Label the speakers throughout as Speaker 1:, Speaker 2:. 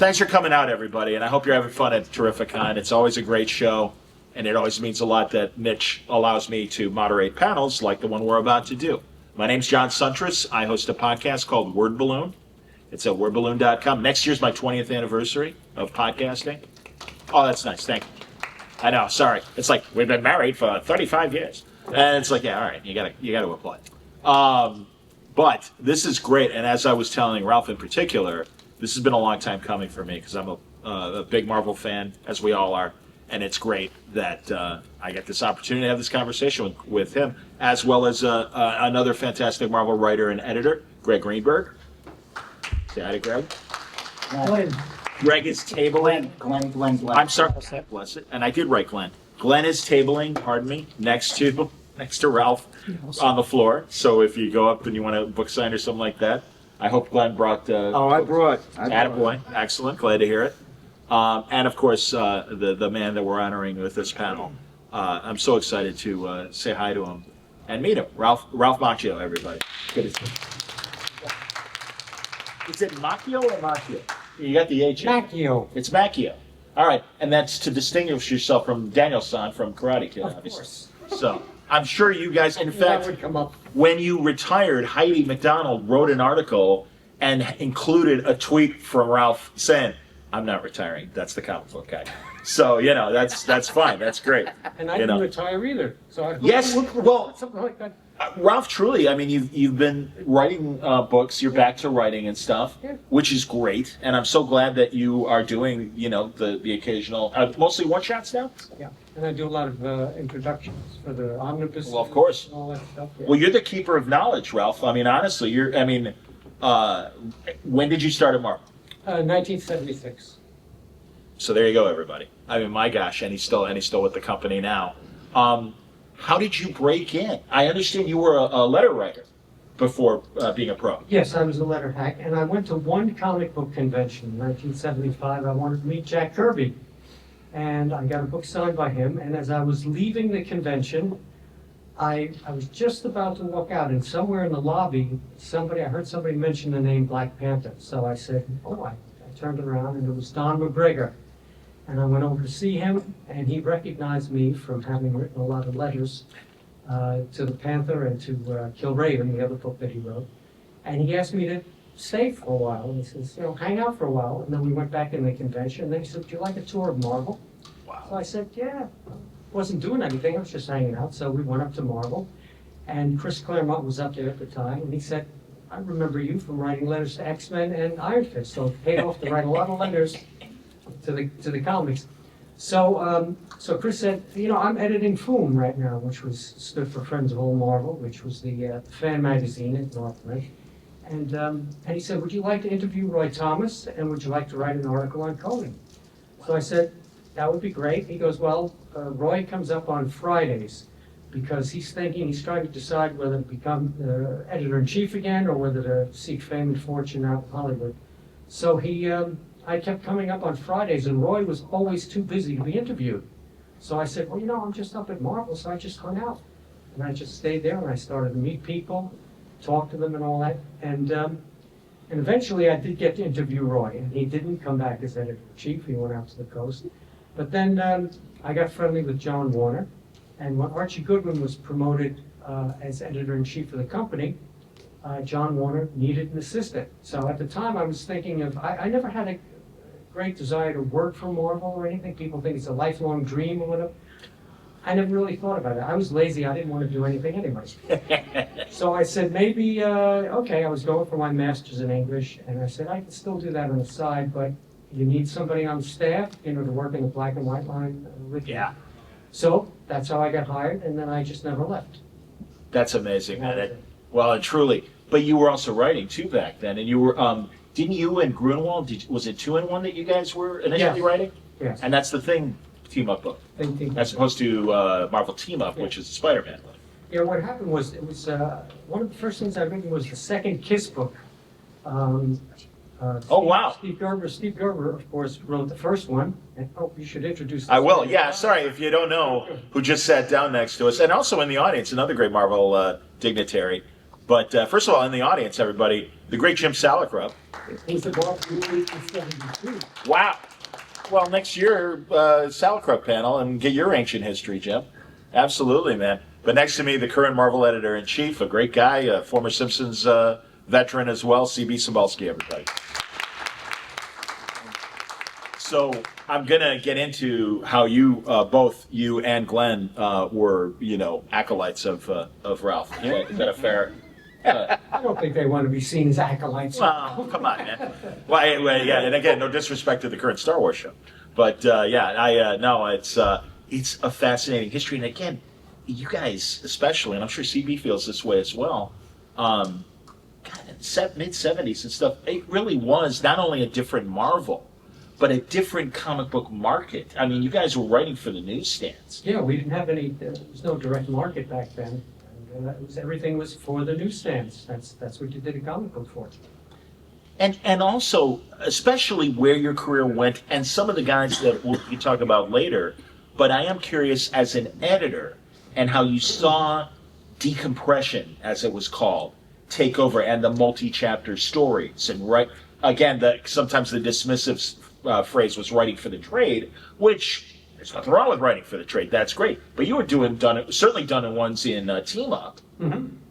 Speaker 1: Thanks for coming out, everybody, and I hope you're having fun at Terrificon. It's always a great show, and it always means a lot that Mitch allows me to moderate panels like the one we're about to do. My name's John Suntress. I host a podcast called Word Balloon. It's at wordballoon.com. Next year's my 20th anniversary of podcasting. Oh, that's nice. Thank you. I know. Sorry. It's like we've been married for 35 years, and it's like, yeah, all right, you gotta apply. But this is great, and as I was telling Ralph in particular, this has been a long time coming for me because I'm a big Marvel fan, as we all are, and it's great that I get this opportunity to have this conversation with him, as well as another fantastic Marvel writer and editor, Greg Greenberg. Say hi to Greg.
Speaker 2: Glenn.
Speaker 1: Greg is tabling.
Speaker 2: Glenn.
Speaker 1: I'm sorry. Bless it. And I did write Glenn. Glenn is tabling, pardon me, next to Ralph on the floor. So if you go up and you want a book sign or something like that, I hope Glenn brought.
Speaker 2: I brought.
Speaker 1: Attaboy. Excellent. Glad to hear it. And of course, the man that we're honoring with this panel. I'm so excited to say hi to him and meet him. Ralph Macchio, everybody. Good to see you. Is it Macchio or Macchio? You got the H.
Speaker 2: Macchio.
Speaker 1: It's Macchio. All right, and that's to distinguish yourself from Daniel-san from Karate Kid, obviously.
Speaker 2: Of course.
Speaker 1: So I'm sure you guys, in fact,
Speaker 2: That would come up.
Speaker 1: when you retired, Heidi McDonald wrote an article and included a tweet from Ralph saying, "I'm not retiring. That's the comic book guy." So that's fine. That's great.
Speaker 2: And I didn't retire either. So I
Speaker 1: Yes, well,
Speaker 2: something like that.
Speaker 1: Ralph, truly, I mean, you've been writing books. You're back to writing and stuff,
Speaker 2: Yeah.
Speaker 1: which is great. And I'm so glad that you are doing, the occasional, mostly one shots now.
Speaker 2: Yeah. And I do a lot of introductions for the omnibus.
Speaker 1: Well, of course.
Speaker 2: And all that stuff. Yeah.
Speaker 1: Well, you're the keeper of knowledge, Ralph. I mean, honestly, when did you start at Marvel?
Speaker 2: 1976.
Speaker 1: So there you go, everybody. I mean, my gosh, and he's still with the company now. How did you break in? I understand you were a letter writer before being a pro.
Speaker 2: Yes, I was a letter hack, and I went to one comic book convention in 1975. I wanted to meet Jack Kirby, and I got a book signed by him. And as I was leaving the convention, I was just about to walk out, and somewhere in the lobby, I heard somebody mention the name Black Panther. So I said, I turned around, and it was Don McGregor. And I went over to see him, and he recognized me from having written a lot of letters to the Panther and to Kill Raven, the other book that he wrote. And he asked me to stay for a while. And he says, hang out for a while. And then we went back in the convention. And then he said, "Would you like a tour of Marvel?"
Speaker 1: Wow.
Speaker 2: So I said, yeah. Wasn't doing anything. I was just hanging out. So we went up to Marvel. And Chris Claremont was up there at the time. And he said, "I remember you from writing letters to X-Men and Iron Fist." So it paid off to write a lot of letters to the comics. So Chris said, "I'm editing FOOM right now," which stood for Friends of Old Marvel, which was the fan magazine at Northridge. And he said, "Would you like to interview Roy Thomas, and would you like to write an article on Conan?" So I said, "That would be great." He goes, "Well, Roy comes up on Fridays because he's trying to decide whether to become editor-in-chief again or whether to seek fame and fortune out in Hollywood." So I kept coming up on Fridays, and Roy was always too busy to be interviewed. So I said, "Well, I'm just up at Marvel," so I just hung out. And I just stayed there, and I started to meet people, talk to them and all that. And eventually I did get to interview Roy, and he didn't come back as editor-in-chief. He went out to the coast. But then I got friendly with John Warner, and when Archie Goodwin was promoted as editor-in-chief of the company, John Warner needed an assistant. So at the time I was thinking I never had a great desire to work for Marvel or anything. People think it's a lifelong dream or whatever. I never really thought about it. I was lazy. I didn't want to do anything anyway. So I said, maybe, I was going for my master's in English, and I said, I can still do that on the side, but you need somebody on staff, to work in the black and white line with you.
Speaker 1: Yeah.
Speaker 2: So that's how I got hired, and then I just never left.
Speaker 1: That's amazing, man. Well, and truly. But you were also writing too back then, and you were. Didn't you and Grunwald? Was it 2-in-1 that you guys were initially writing?
Speaker 2: Yes.
Speaker 1: And that's the Thing team-up book, as opposed to Marvel Team-Up, which is the Spider-Man book.
Speaker 2: Yeah, what happened was, it was one of the first things I written was the second Kiss book.
Speaker 1: Wow.
Speaker 2: Steve Gerber, of course, wrote the first one. And you should introduce.
Speaker 1: I will. Yeah. Sorry if you don't know who just sat down next to us, and also in the audience, another great Marvel dignitary. But first of all, in the audience, everybody, the great Jim Salicrup.
Speaker 2: It was the Marvel movie in 72.
Speaker 1: Wow. Well, next year, Salicrup panel and get your ancient history, Jim. Absolutely, man. But next to me, the current Marvel editor-in-chief, a great guy, a former Simpsons veteran as well, Cebulski, everybody. So I'm going to get into how you, both you and Glenn, were, acolytes of Ralph. Is that a fair...
Speaker 2: I don't think they want to be seen as acolytes.
Speaker 1: Well, come on, man. Well, yeah, and again, no disrespect to the current Star Wars show. But, no, it's a fascinating history. And again, you guys especially, and I'm sure CB feels this way as well, mid-70s and stuff, it really was not only a different Marvel, but a different comic book market. I mean, you guys were writing for the newsstands.
Speaker 2: Yeah, we didn't have there was no direct market back then. And everything was for the newsstands. That's what you did a comic book for.
Speaker 1: And also, especially where your career went, and some of the guys that we'll talk about later, but I am curious as an editor, and how you saw decompression, as it was called, take over, and the multi-chapter stories, and sometimes the dismissive phrase was writing for the trade, which there's nothing wrong with writing for the trade. That's great, but you were certainly done ones in Team Up,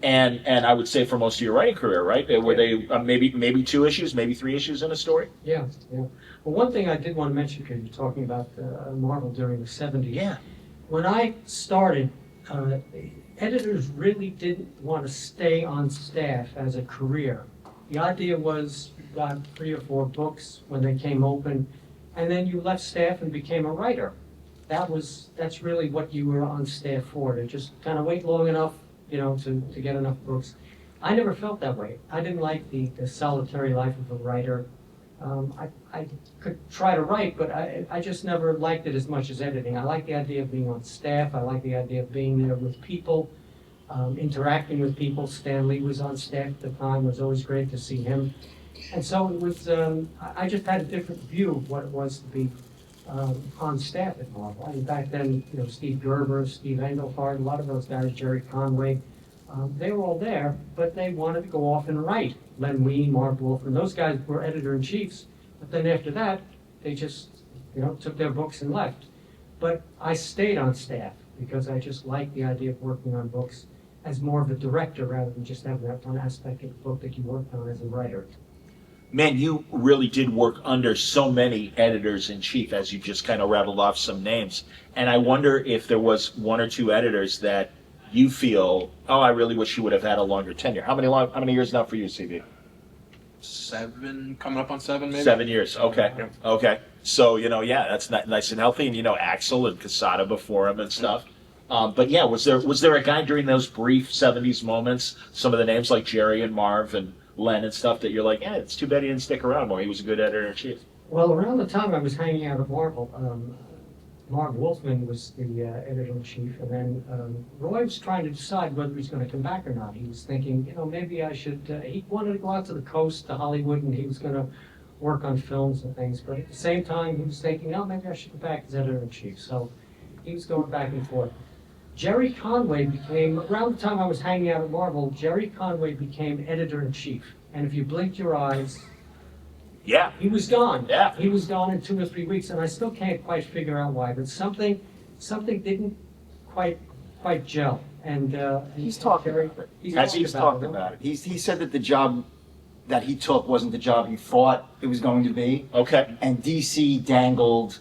Speaker 1: and I would say for most of your writing career, right? Were they maybe 2 issues, maybe 3 issues in a story?
Speaker 2: Yeah. Well, one thing I did want to mention, because you're talking about Marvel during the 70s.
Speaker 1: Yeah.
Speaker 2: When I started, editors really didn't want to stay on staff as a career. The idea was you got 3 or 4 books when they came open, and then you left staff and became a writer. That's really what you were on staff for, to just kind of wait long enough, to get enough books. I never felt that way. I didn't like the solitary life of a writer. I could try to write, but I just never liked it as much as editing. I like the idea of being on staff. I like the idea of being there with people, interacting with people. Stan Lee was on staff at the time. It was always great to see him. And so it was, I just had a different view of what it was to be on staff at Marvel. I mean, back then, Steve Gerber, Steve Englehart, a lot of those guys, Jerry Conway, they were all there, but they wanted to go off and write. Len Wein, Mark Wolfman, those guys were editor-in-chiefs. But then after that, they just, took their books and left. But I stayed on staff because I just liked the idea of working on books as more of a director rather than just having that one aspect of the book that you worked on as a writer.
Speaker 1: Man, you really did work under so many editors-in-chief, as you just kind of rattled off some names. And I wonder if there was 1 or 2 editors that you feel, I really wish you would have had a longer tenure. How many years now for you, CB?
Speaker 3: 7, coming up on 7, maybe.
Speaker 1: 7 years. Okay. Yeah. Okay. So that's nice and healthy, and Axel and Casada before him and stuff. But yeah, was there a guy during those brief 70s moments, some of the names like Jerry and Marv and Len and stuff, that you're like, it's too bad he didn't stick around more. He was a good editor-in-chief.
Speaker 2: Well, around the time I was hanging out at Marvel, Mark Wolfman was the editor-in-chief, and then Roy was trying to decide whether he was going to come back or not. He was thinking, maybe I should, he wanted to go out to the coast, to Hollywood, and he was going to work on films and things, but at the same time, he was thinking, maybe I should go back as editor-in-chief. So he was going back and forth. Jerry Conway became, around the time I was hanging out at Marvel, Jerry Conway became editor-in-chief. And if you blinked your eyes,
Speaker 1: yeah,
Speaker 2: he was gone.
Speaker 1: Yeah.
Speaker 2: He was gone in 2 or 3 weeks, and I still can't quite figure out why, but something didn't quite gel. And
Speaker 4: he's talking about it. He said that the job that he took wasn't the job he thought it was going to be.
Speaker 1: Okay.
Speaker 4: And DC dangled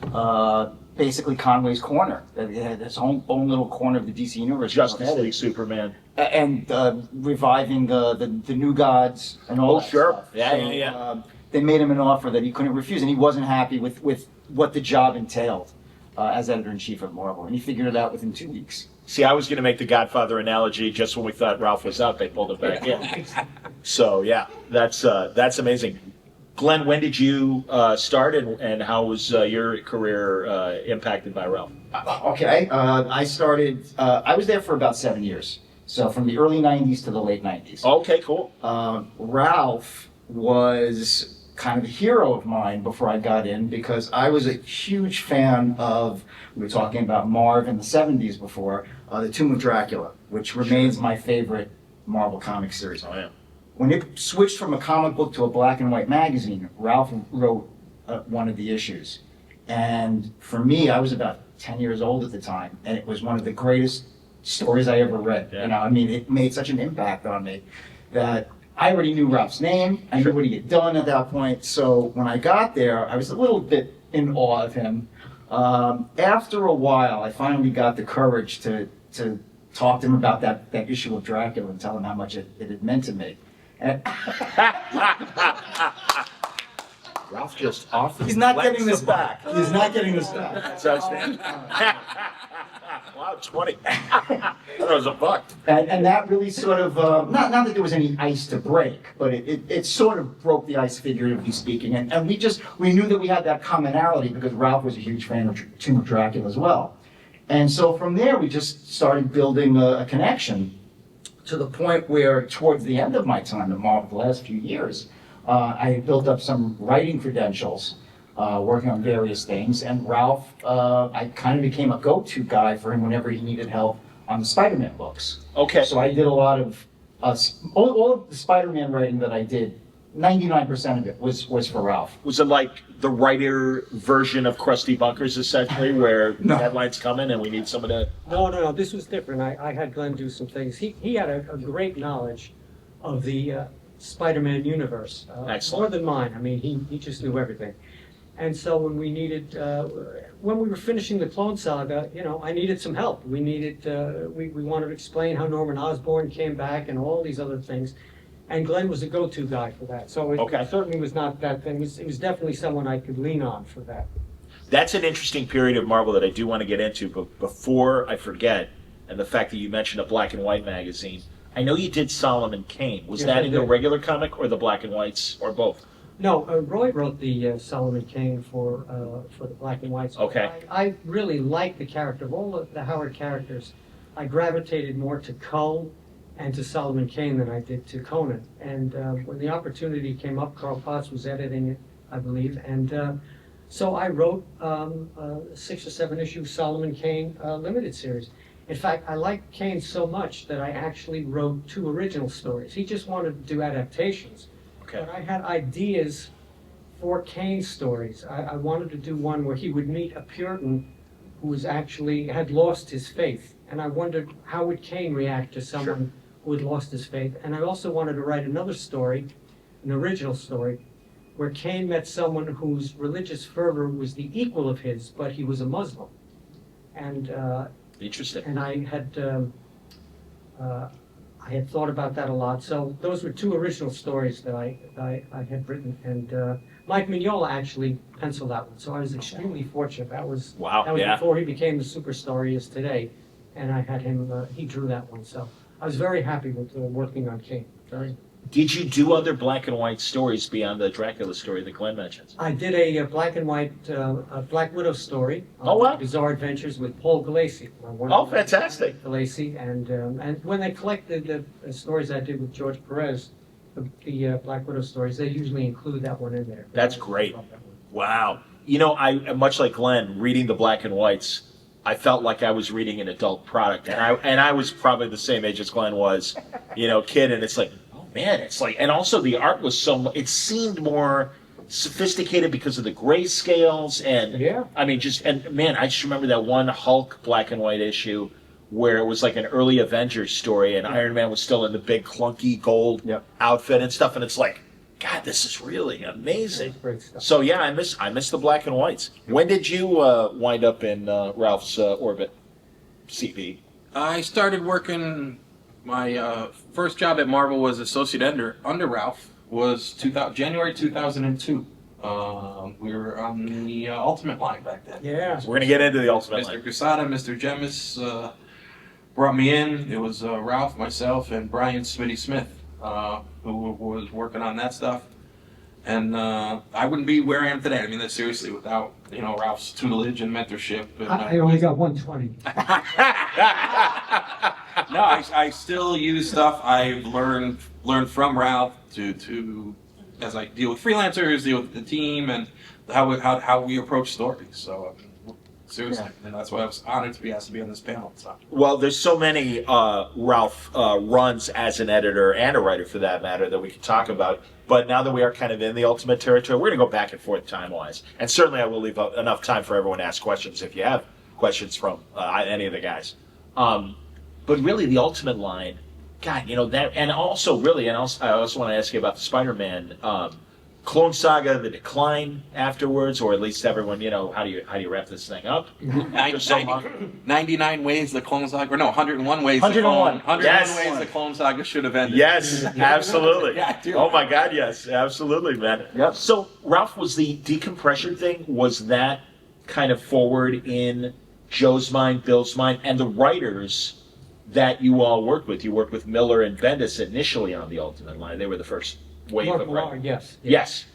Speaker 4: basically Conway's corner. It had his own little corner of the DC universe.
Speaker 1: Justice League Superman.
Speaker 4: And reviving the New Gods and all that
Speaker 1: sure.
Speaker 4: stuff.
Speaker 1: Yeah.
Speaker 4: They made him an offer that he couldn't refuse, and he wasn't happy with what the job entailed as editor-in-chief of Marvel, and he figured it out within 2 weeks.
Speaker 1: See, I was going to make the Godfather analogy. Just when we thought Ralph was out, they pulled it back in. So yeah, that's amazing. Glenn, when did you start, and how was your career impacted by Ralph?
Speaker 4: Okay, I started. I was there for about 7 years, so from the early '90s to the late '90s.
Speaker 1: Okay, cool.
Speaker 4: Ralph was kind of a hero of mine before I got in, because I was a huge fan of, we were talking about Marv in the 70s before, The Tomb of Dracula, which remains my favorite Marvel comic series.
Speaker 1: Oh, yeah.
Speaker 4: When it switched from a comic book to a black and white magazine, Ralph wrote one of the issues. And for me, I was about 10 years old at the time, and it was one of the greatest stories I ever read.
Speaker 1: Yeah.
Speaker 4: You know, I mean, it made such an impact on me that I already knew Ralph's name. I knew what he had done at that point. So when I got there, I was a little bit in awe of him. After a while, I finally got the courage to talk to him about that issue of Dracula and tell him how much it had meant to me. And
Speaker 1: Ralph just offered.
Speaker 4: he's not getting this back. He's not getting this back.
Speaker 1: So wow, 20. That was a buck.
Speaker 4: And that really sort of, not that there was any ice to break, but it sort of broke the ice, figuratively speaking. And we knew that we had that commonality because Ralph was a huge fan of Tomb of Dracula as well. And so from there, we just started building a connection to the point where towards the end of my time at Marvel, the last few years, I had built up some writing credentials, working on various things, and Ralph, I kind of became a go-to guy for him whenever he needed help on the Spider-Man books.
Speaker 1: Okay.
Speaker 4: So I did a lot of, all of the Spider-Man writing that I did, 99% of it was for Ralph.
Speaker 1: Was it like the writer version of Krusty Bunkers, essentially, where
Speaker 4: No.
Speaker 1: headlines come in and we need someone to...
Speaker 2: No, this was different. I had Glenn do some things. He had a great knowledge of the Spider-Man universe.
Speaker 1: Excellent.
Speaker 2: More than mine. I mean, he just knew everything. And so when we needed, when we were finishing the Clone Saga, you know, I needed some help. We needed, we wanted to explain how Norman Osborn came back and all these other things. And Glenn was a go-to guy for that. So it
Speaker 1: Okay.
Speaker 2: certainly was not that thing. It was definitely someone I could lean on for that.
Speaker 1: That's an interesting period of Marvel that I do want to get into, but before I forget, and the fact that you mentioned a black and white magazine, I know you did Solomon Kane. Was
Speaker 2: Yes,
Speaker 1: that
Speaker 2: I
Speaker 1: in the
Speaker 2: did.
Speaker 1: regular comic or the black and whites, or both?
Speaker 2: No, Roy wrote the Solomon Kane for the black and whites.
Speaker 1: Okay.
Speaker 2: I really liked the character. Of all the Howard characters, I gravitated more to Cull and to Solomon Kane than I did to Conan. And when the opportunity came up, Carl Potts was editing it, I believe. And so I wrote a 6 or 7 issue Solomon Kane limited series. In fact, I liked Kane so much that I actually wrote 2 original stories. He just wanted to do adaptations.
Speaker 1: Okay.
Speaker 2: But I had ideas for Kane stories. I wanted to do one where he would meet a Puritan who was actually had lost his faith. And I wondered how would Kane react to someone who had lost his faith. And I also wanted to write another story, an original story, where Kane met someone whose religious fervor was the equal of his, but he was a Muslim. And
Speaker 1: Interesting.
Speaker 2: and I had thought about that a lot. So those were 2 original stories that I had written, and Mike Mignola actually penciled that one. So I was extremely fortunate. That was
Speaker 1: Wow,
Speaker 2: That was
Speaker 1: yeah.
Speaker 2: before he became the superstar he is today, and I had him. He drew that one. So I was very happy with working on Kane. Very.
Speaker 1: Did you do other black and white stories beyond the Dracula story that Glenn mentions?
Speaker 2: I did a black and white a Black Widow story.
Speaker 1: Oh, wow.
Speaker 2: Bizarre Adventures with Paul Galassi.
Speaker 1: Oh, fantastic.
Speaker 2: Galassi, and when they collected the stories I did with George Perez, the Black Widow stories, they usually include that one in there.
Speaker 1: That's great. Wow. You know, I much like Glenn, reading the black and whites, I felt like I was reading an adult product, and I was probably the same age as Glenn was, kid, and it's like, oh man, it's like, and also the art was it seemed more sophisticated because of the grayscales, and
Speaker 2: Yeah.
Speaker 1: I mean, I just remember that one Hulk black and white issue where it was like an early Avengers story, and Iron Man was still in the big clunky gold
Speaker 4: Yep.
Speaker 1: outfit and stuff, and it's like, God, this is really amazing.
Speaker 2: Great stuff.
Speaker 1: So yeah, I miss the black and whites. When did you wind up in Ralph's orbit, CV?
Speaker 3: I started working. My first job at Marvel was associate under Ralph. Was January 2002. We were on the Ultimate line back then.
Speaker 2: Yeah.
Speaker 1: We're gonna get into the Ultimate
Speaker 3: Mr.
Speaker 1: line.
Speaker 3: Quesada, Mr. Jemis brought me in. It was Ralph, myself, and Brian Smitty Smith who was working on that stuff. And I wouldn't be where I am today. I mean that seriously without Ralph's tutelage and mentorship. And,
Speaker 2: I only got 120.
Speaker 3: No, I still use stuff I've learned from Ralph to as I deal with freelancers, deal with the team, and how we approach stories. So seriously. And that's why I was honored to be asked to be on this panel. So.
Speaker 1: Well, there's so many Ralph runs as an editor and a writer, for that matter, that we could talk about. But now that we are kind of in the Ultimate territory, we're going to go back and forth time-wise. And certainly I will leave enough time for everyone to ask questions if you have questions from any of the guys. But really, the Ultimate line, God, that, and also really, and I also want to ask you about the Spider-Man Clone Saga, the decline afterwards, or at least everyone, how do you wrap this thing up?
Speaker 3: 99 ways the Clone Saga, or no, 101 ways
Speaker 4: 101.
Speaker 3: 101
Speaker 1: Yes.
Speaker 3: ways the Clone Saga should have ended.
Speaker 1: Yes, absolutely.
Speaker 3: Yeah, dude.
Speaker 1: Oh my God, yes, absolutely, man.
Speaker 4: Yep.
Speaker 1: So, Ralph, was the decompression thing, was that kind of forward in Joe's mind, Bill's mind, and the writers that you all worked with? You worked with Miller and Bendis initially on the Ultimate line. They were the first wave
Speaker 2: Mark
Speaker 1: of
Speaker 2: Millar,
Speaker 1: writing.
Speaker 2: yes.
Speaker 1: Yes.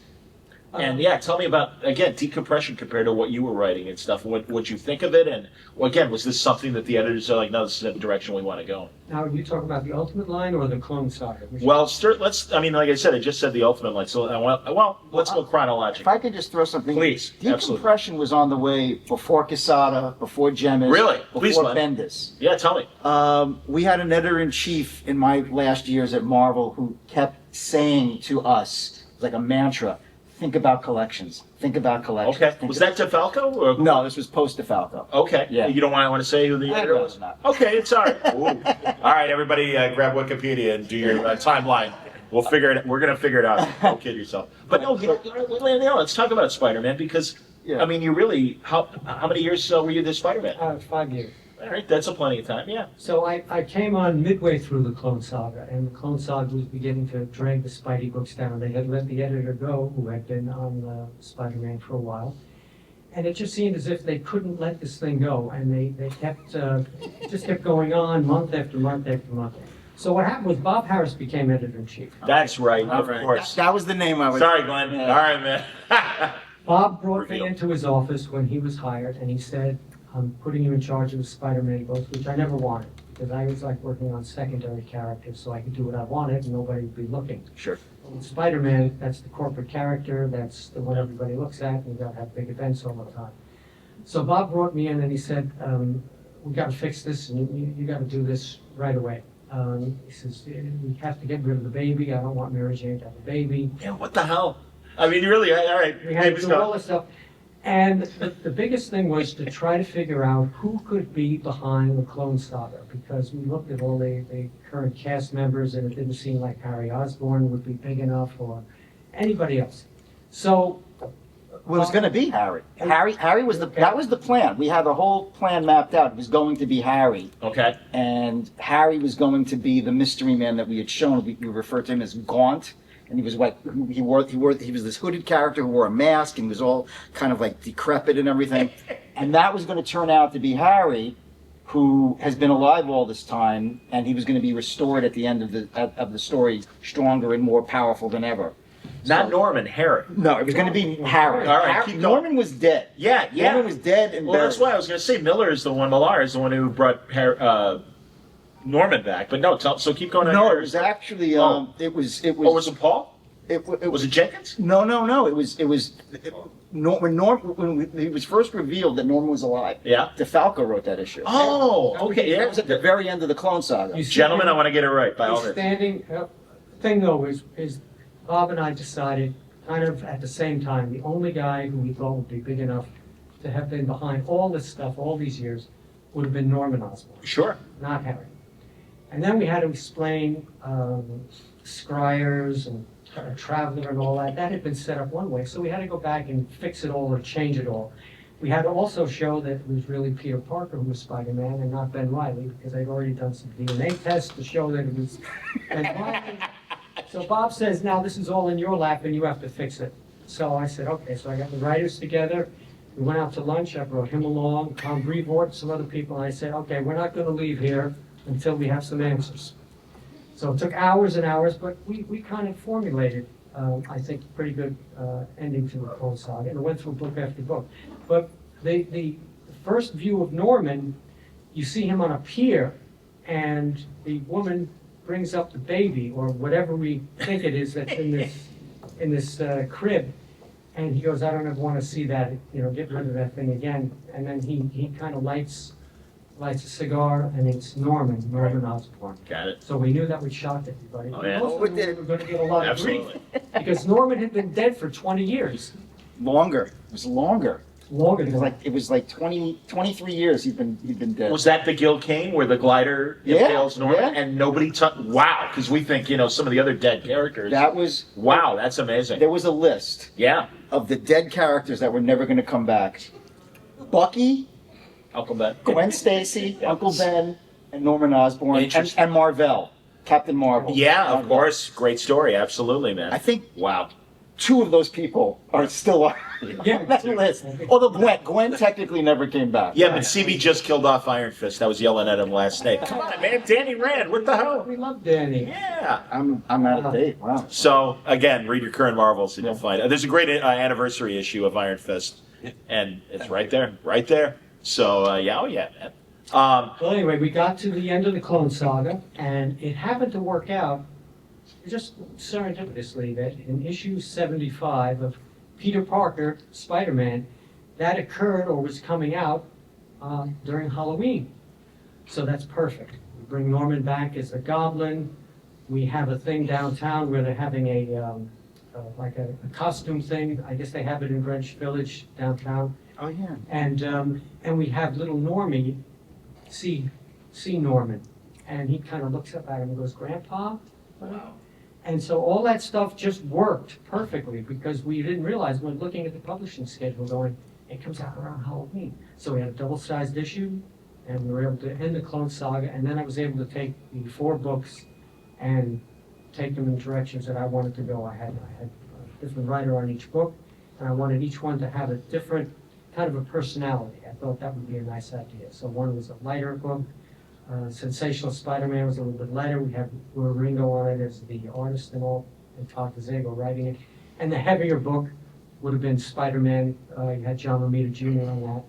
Speaker 1: And tell me about, again, decompression compared to what you were writing and stuff. What you think of it? And, again, was this something that the editors are like, no, this is the direction we want to go?
Speaker 2: Now, are you talking about the Ultimate line or the Clone Saga?
Speaker 1: Well, like I said, I just said the Ultimate line. So, let's go
Speaker 4: If
Speaker 1: chronologically.
Speaker 4: I could just throw something.
Speaker 1: Please,
Speaker 4: Decompression was on the way before Quesada, before Gemmis.
Speaker 1: Really? Please,
Speaker 4: before
Speaker 1: Glenn.
Speaker 4: Bendis.
Speaker 1: Yeah, tell me.
Speaker 4: We had an editor-in-chief in my last years at Marvel who kept saying to us, like a mantra, think about collections. Think about collections.
Speaker 1: Okay.
Speaker 4: Think
Speaker 1: Was that DeFalco? Or?
Speaker 4: No, this was post-DeFalco.
Speaker 1: Okay.
Speaker 4: Yeah.
Speaker 1: You don't want to say who the editor was?
Speaker 4: not.
Speaker 1: Okay, it's all right. Ooh. All right, everybody, grab Wikipedia and do your timeline. We'll figure it. We're gonna figure it out. Don't kid yourself. But no, let's talk about Spider-Man because
Speaker 4: Yeah.
Speaker 1: I mean, you really how many years were you the Spider-Man?
Speaker 2: 5 years.
Speaker 1: All right, that's a plenty of time. Yeah.
Speaker 2: So I came on midway through the Clone Saga, and the Clone Saga was beginning to drag the Spidey books down. They had let the editor go, who had been on Spider-Man for a while, and it just seemed as if they couldn't let this thing go, and they kept it just kept going on month after month after month. So what happened was Bob Harris became editor-in-chief.
Speaker 1: That's right. Of
Speaker 3: Right.
Speaker 1: course.
Speaker 4: That was the name I was.
Speaker 1: Sorry, Glenn.
Speaker 4: Yeah.
Speaker 1: All right, man.
Speaker 2: Bob brought me
Speaker 1: Reveal.
Speaker 2: into his office when he was hired, and he said, I'm putting you in charge of the Spider-Man books, which I never wanted, because I was like working on secondary characters, so I could do what I wanted and nobody would be looking.
Speaker 1: Sure.
Speaker 2: With Spider-Man, that's the corporate character, that's the one everybody looks at, and you gotta have big events all the time. So Bob brought me in and he said, we gotta fix this, and you gotta do this right away. He says, we have to get rid of the baby, I don't want Mary Jane to have a baby.
Speaker 1: Yeah. What the hell? I mean, really? All right.
Speaker 2: We had to
Speaker 1: Baby's
Speaker 2: do all
Speaker 1: gone.
Speaker 2: this stuff. And the biggest thing was to try to figure out who could be behind the Clone Saga, because we looked at all the current cast members and it didn't seem like Harry Osborn would be big enough or anybody else. So,
Speaker 4: Well, it was going to be Harry. Harry was that was the plan. We had the whole plan mapped out. It was going to be Harry,
Speaker 1: Okay.
Speaker 4: and Harry was going to be the mystery man that we had shown. We referred to him as Gaunt, and he was like he was this hooded character who wore a mask and was all kind of like decrepit and everything. And that was going to turn out to be Harry, who has been alive all this time, and he was going to be restored at the end of the story, stronger and more powerful than ever.
Speaker 1: Not Norman, Harry.
Speaker 4: No, it was going to be Harry.
Speaker 1: All right, keep going.
Speaker 4: Norman was dead.
Speaker 1: Yeah, yeah.
Speaker 4: Norman was dead and
Speaker 1: Well,
Speaker 4: buried.
Speaker 1: that's why I was going to say Millar is the one. Millar is the one who brought Norman back. But no, so keep going.
Speaker 4: No,
Speaker 1: on
Speaker 4: it was actually it was
Speaker 1: Oh, was it Paul?
Speaker 4: it
Speaker 1: Was it Jenkins?
Speaker 4: No. It was when he was first revealed that Norman was alive.
Speaker 1: Yeah.
Speaker 4: DeFalco wrote that issue.
Speaker 1: Oh, okay.
Speaker 4: That
Speaker 1: Yeah.
Speaker 4: was at the very end of the Clone Saga.
Speaker 2: You see
Speaker 1: Gentlemen,
Speaker 2: him-
Speaker 1: I want to get it right by all
Speaker 2: He's
Speaker 1: means.
Speaker 2: standing, thing though is Bob and I decided kind of at the same time, the only guy who we thought would be big enough to have been behind all this stuff all these years would have been Norman Osborn,
Speaker 1: Sure.
Speaker 2: not Harry. And then we had to explain scryers and Traveler and all that. That had been set up one way, so we had to go back and fix it all or change it all. We had to also show that it was really Peter Parker who was Spider-Man and not Ben Reilly, because they'd already done some DNA tests to show that it was Ben Reilly. So Bob says, now this is all in your lap and you have to fix it. So I said, okay, so I got the writers together. We went out to lunch, I brought him along, Tom Brevoort, some other people, and I said, okay, we're not gonna leave here until we have some answers. So it took hours and hours, but we kind of formulated, I think, a pretty good ending to the Clone Saga, and it went through book after book. But the first view of Norman, you see him on a pier, and the woman brings up the baby, or whatever we think it is that's in this crib, And he goes, I don't ever want to see that, get rid of that thing again. And then he kind of lights a cigar, and it's Norman Osborn.
Speaker 1: Got it.
Speaker 2: So we knew that would shock everybody.
Speaker 1: Oh, yeah.
Speaker 2: Also, we were going to get a lot of grief,
Speaker 1: Absolutely.
Speaker 2: because Norman had been dead for 20 years.
Speaker 4: Longer. It was longer.
Speaker 2: Longer
Speaker 4: It
Speaker 2: than
Speaker 4: was like 23 years he'd been dead.
Speaker 1: Was that the Gil Kane where the glider
Speaker 4: Yeah,
Speaker 1: impales Norman
Speaker 4: yeah.
Speaker 1: and nobody wow, because we think, some of the other dead characters.
Speaker 4: That was
Speaker 1: Wow, that's amazing.
Speaker 4: There was a list
Speaker 1: Yeah.
Speaker 4: of the dead characters that were never going to come back. Bucky,
Speaker 1: Uncle Ben.
Speaker 4: Gwen Stacy, Uncle Ben, and Norman Osborn, and,
Speaker 1: Interesting.
Speaker 4: and Marvel, Captain Marvel.
Speaker 1: Yeah, of
Speaker 4: Marvel.
Speaker 1: course. Great story. Absolutely, man.
Speaker 4: I think
Speaker 1: Wow.
Speaker 4: 2 of those people are still on that list. Although Gwen technically never came back.
Speaker 1: Yeah, but CB just killed off Iron Fist. I was yelling at him last night. Come on, man. Danny Rand. What the hell?
Speaker 2: We love Danny.
Speaker 1: Yeah.
Speaker 4: I'm out of date. Wow.
Speaker 1: So, again, read your current Marvels and you'll find it. There's a great anniversary issue of Iron Fist. And it's right there. Right there. So, yeah, man.
Speaker 2: Well, anyway, we got to the end of the Clone Saga, and it happened to work out just serendipitously that in issue 75 of Peter Parker, Spider-Man, that occurred or was coming out during Halloween. So that's perfect. We bring Norman back as a goblin. We have a thing downtown where they're having a costume thing. I guess they have it in Greenwich Village downtown.
Speaker 4: Oh yeah.
Speaker 2: And we have little Normie see Norman, and he kind of looks up at him and goes, "Grandpa?"
Speaker 1: Wow.
Speaker 2: And so all that stuff just worked perfectly because we didn't realize when looking at the publishing schedule going, it comes out around Halloween. So we had a double-sized issue, and we were able to end the Clone Saga, and then I was able to take the 4 books and take them in directions that I wanted to go. I had a different writer on each book, and I wanted each one to have a different kind of a personality. I thought that would be a nice idea. So one was a lighter book. Sensational Spider-Man was a little bit lighter. We had Ringo on it as the artist and all, and Todd DeZago writing it. And the heavier book would have been Spider-Man. You had John Romita Jr. on that,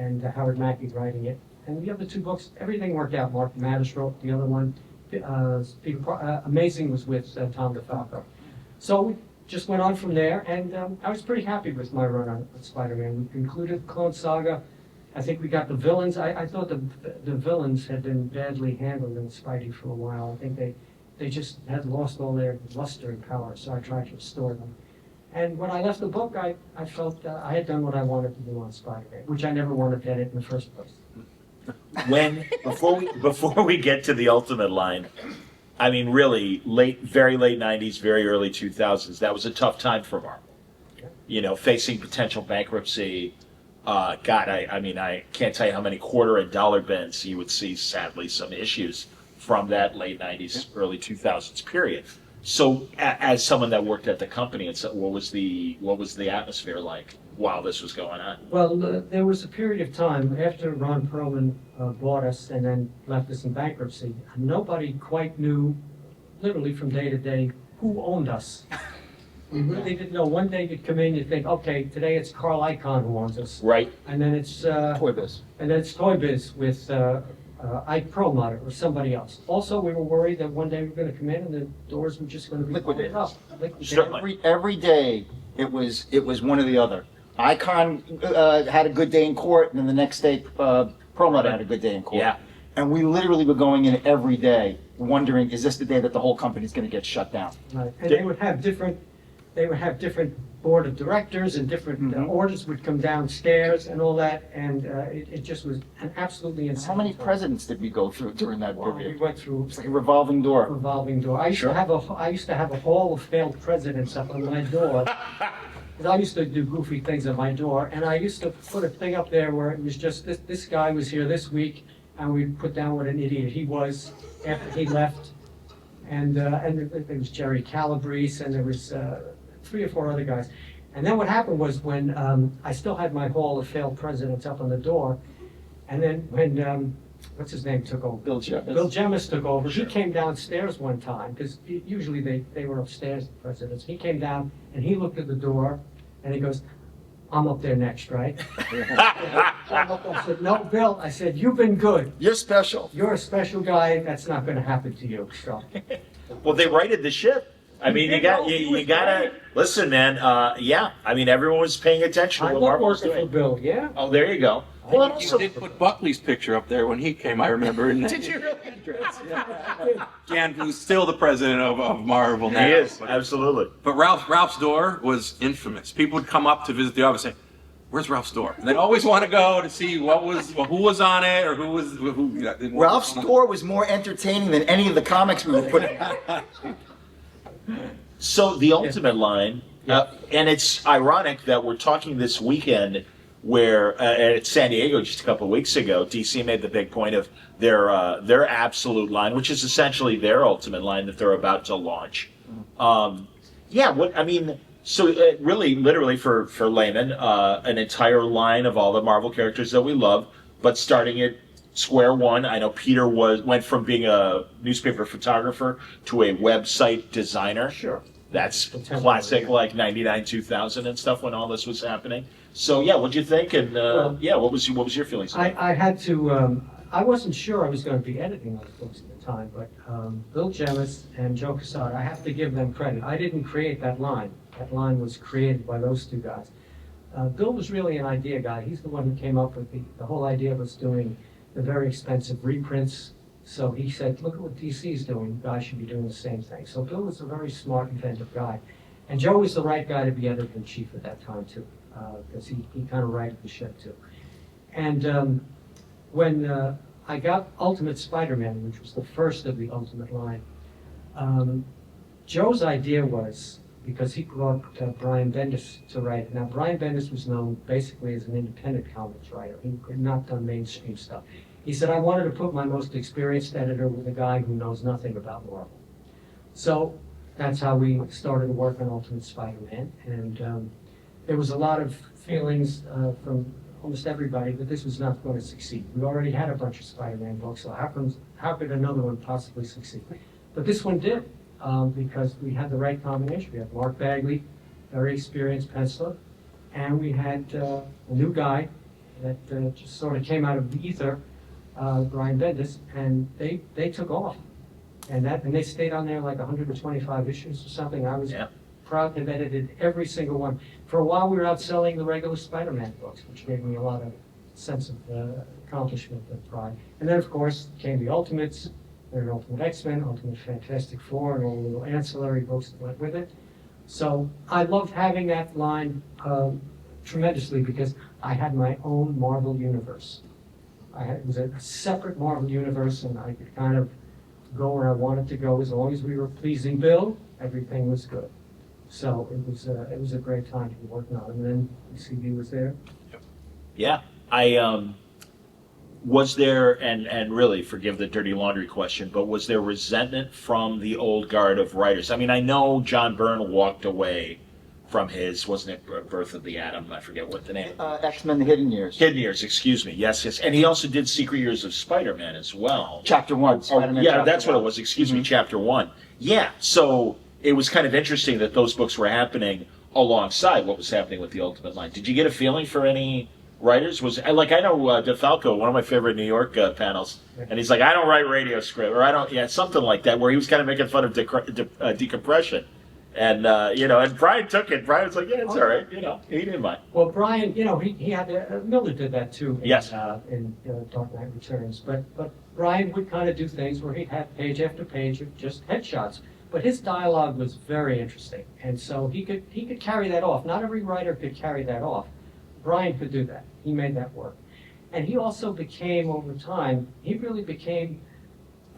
Speaker 2: and Howard Mackie writing it. And the other 2 books, everything worked out. Mark Mattis wrote the other one. Amazing was with Tom DeFalco. So we just went on from there, and I was pretty happy with my run on Spider-Man. We concluded the Clone Saga. I think we got the villains. I thought the villains had been badly handled in Spidey for a while. I think they just had lost all their luster and power, so I tried to restore them. And when I left the book, I felt I had done what I wanted to do on Spider-Man, which I never wanted to edit in the first place.
Speaker 1: Before we get to the Ultimate line, I mean, really, very late 90s, very early 2000s, that was a tough time for Marvel. Facing potential bankruptcy. God, I can't tell you how many quarter and dollar bins you would see, sadly, some issues from that late 90s, early 2000s period. So as someone that worked at the company, and so what was the atmosphere like while this was going on?
Speaker 2: Well, there was a period of time after Ron Perlman bought us and then left us in bankruptcy. Nobody quite knew, literally from day to day, who owned us. We really didn't know. One day you'd come in, you'd think, okay, today it's Carl Icahn who owns us.
Speaker 1: Right.
Speaker 2: And then it's
Speaker 4: Toy Biz.
Speaker 2: And then it's Toy Biz with Ike Perlmutter or somebody else. Also, we were worried that one day we were going to come in and the doors were just going to be
Speaker 4: Liquidated.
Speaker 2: closed up. Liquidated.
Speaker 1: Certainly.
Speaker 4: Every day it was one or the other. Icon had a good day in court, and then the next day Perlmutter had a good day in court.
Speaker 1: Yeah.
Speaker 4: And we literally were going in every day wondering, is this the day that the whole company's going to get shut down?
Speaker 2: Right. And they would have different board of directors and different orders would come downstairs and all that, and it just was an absolutely insane.
Speaker 4: How many
Speaker 2: time.
Speaker 4: presidents did we go through during that
Speaker 2: Well, we
Speaker 4: period?
Speaker 2: went through
Speaker 4: It's like a revolving door.
Speaker 2: revolving door. I used
Speaker 4: Sure.
Speaker 2: to have a hall of failed presidents up on my door. 'Cause I used to do goofy things at my door, and I used to put a thing up there where it was just this guy was here this week, and we'd put down what an idiot he was after he left, and there was Jerry Calabrese, and there was 3 or 4 other guys. And then what happened was when I still had my hall of failed presidents up on the door, and then when what's his name took over?
Speaker 4: Bill Jeff.
Speaker 2: Bill Jemis took over. He came downstairs one time, because usually they were upstairs, the presidents. He came down and he looked at the door and he goes, "I'm up there next, right?" I said, "No, Bill." I said, "You've been good.
Speaker 4: You're special.
Speaker 2: You're a special guy. That's not going to happen to you." So
Speaker 1: Well, they righted the ship. I mean, you gotta listen, man. Yeah, I mean, everyone was paying attention
Speaker 2: I
Speaker 1: to what
Speaker 2: love
Speaker 1: Marvel was
Speaker 2: working for
Speaker 1: doing.
Speaker 2: Bill, yeah.
Speaker 1: Oh, there you go.
Speaker 4: Well, and
Speaker 3: You
Speaker 4: also,
Speaker 3: did put Buckley's picture up there when he came, I remember.
Speaker 1: Did you really?
Speaker 3: Jan, who's still the president of Marvel now.
Speaker 1: He is, absolutely.
Speaker 3: But Ralph's door was infamous. People would come up to visit the office and say, "Where's Ralph's door?" And they'd always want to go to see who was on it or who.
Speaker 4: Ralph's store was more entertaining than any of the comics we were putting out.
Speaker 1: So the Ultimate line, and it's ironic that we're talking this weekend where at San Diego just a couple of weeks ago, DC made the big point of their Absolute line, which is essentially their Ultimate line that they're about to launch. So really, literally for laymen, an entire line of all the Marvel characters that we love, but starting at square one. I know Peter went from being a newspaper photographer to a website designer.
Speaker 2: Sure.
Speaker 1: That's classic, like 99, 2000 and stuff when all this was happening. So yeah, what'd you think? And what was your feelings?
Speaker 2: I had to, I wasn't sure I was going to be editing those books at the time, but Bill Jemis and Joe Quesada, I have to give them credit. I didn't create that line. That line was created by those two guys. Bill was really an idea guy. He's the one who came up with the whole idea of us doing the very expensive reprints. So he said, look at what DC's doing. You guys should be doing the same thing. So Bill was a very smart, inventive guy. And Joe was the right guy to be editor-in-chief at that time, too, because he kind of righted the ship, too. And when I got Ultimate Spider-Man, which was the first of the Ultimate line, Joe's idea was, because he brought Brian Bendis to write. Now, Brian Bendis was known basically as an independent comics writer. He had not done mainstream stuff. He said, I wanted to put my most experienced editor with a guy who knows nothing about Marvel. So that's how we started to work on Ultimate Spider-Man. And there was a lot of feelings from almost everybody that this was not going to succeed. We already had a bunch of Spider-Man books, so how could another one possibly succeed? But this one did, because we had the right combination. We had Mark Bagley, very experienced penciler, and we had a new guy that just sort of came out of the ether, Brian Bendis, and they took off. And they stayed on there like 125 issues or something. I was proud to have edited every single one. For a while, we were outselling the regular Spider-Man books, which gave me a lot of sense of accomplishment and pride. And then, of course, came the Ultimates, then Ultimate X-Men, Ultimate Fantastic Four, and all the little ancillary books that went with it. So I loved having that line tremendously because I had my own Marvel universe. It was a separate Marvel universe, and I could kind of go where I wanted to go as long as we were pleasing Bill. Everything was good. So it was a great time to be working on it. And then CB was there.
Speaker 1: Yeah, was there, and really forgive the dirty laundry question, but was there resentment from the old guard of writers? I mean, I know John Byrne walked away from his, wasn't it Birth of the Atom? I forget what the name.
Speaker 4: X-Men: The Hidden Years.
Speaker 1: Hidden Years, excuse me. Yes. And he also did Secret Years of Spider-Man as well.
Speaker 4: Chapter 1. Spider-Man
Speaker 1: yeah,
Speaker 4: Chapter
Speaker 1: that's
Speaker 4: 1.
Speaker 1: what it was. Excuse me, Chapter 1. Yeah, so it was kind of interesting that those books were happening alongside what was happening with the Ultimate line. Did you get a feeling for any writers? I know DeFalco, one of my favorite New York panels, and he's like, I don't write radio script, or something like that, where he was kind of making fun of decompression. And, and Brian took it. Brian was like, yeah, it's all right. He didn't mind.
Speaker 2: Well, Brian, he had Miller did that too.
Speaker 1: Yes.
Speaker 2: In Dark Knight Returns. But Brian would kind of do things where he'd have page after page of just headshots. But his dialogue was very interesting, and so he could carry that off. Not every writer could carry that off. Brian could do that. He made that work. And he also became, over time, he really became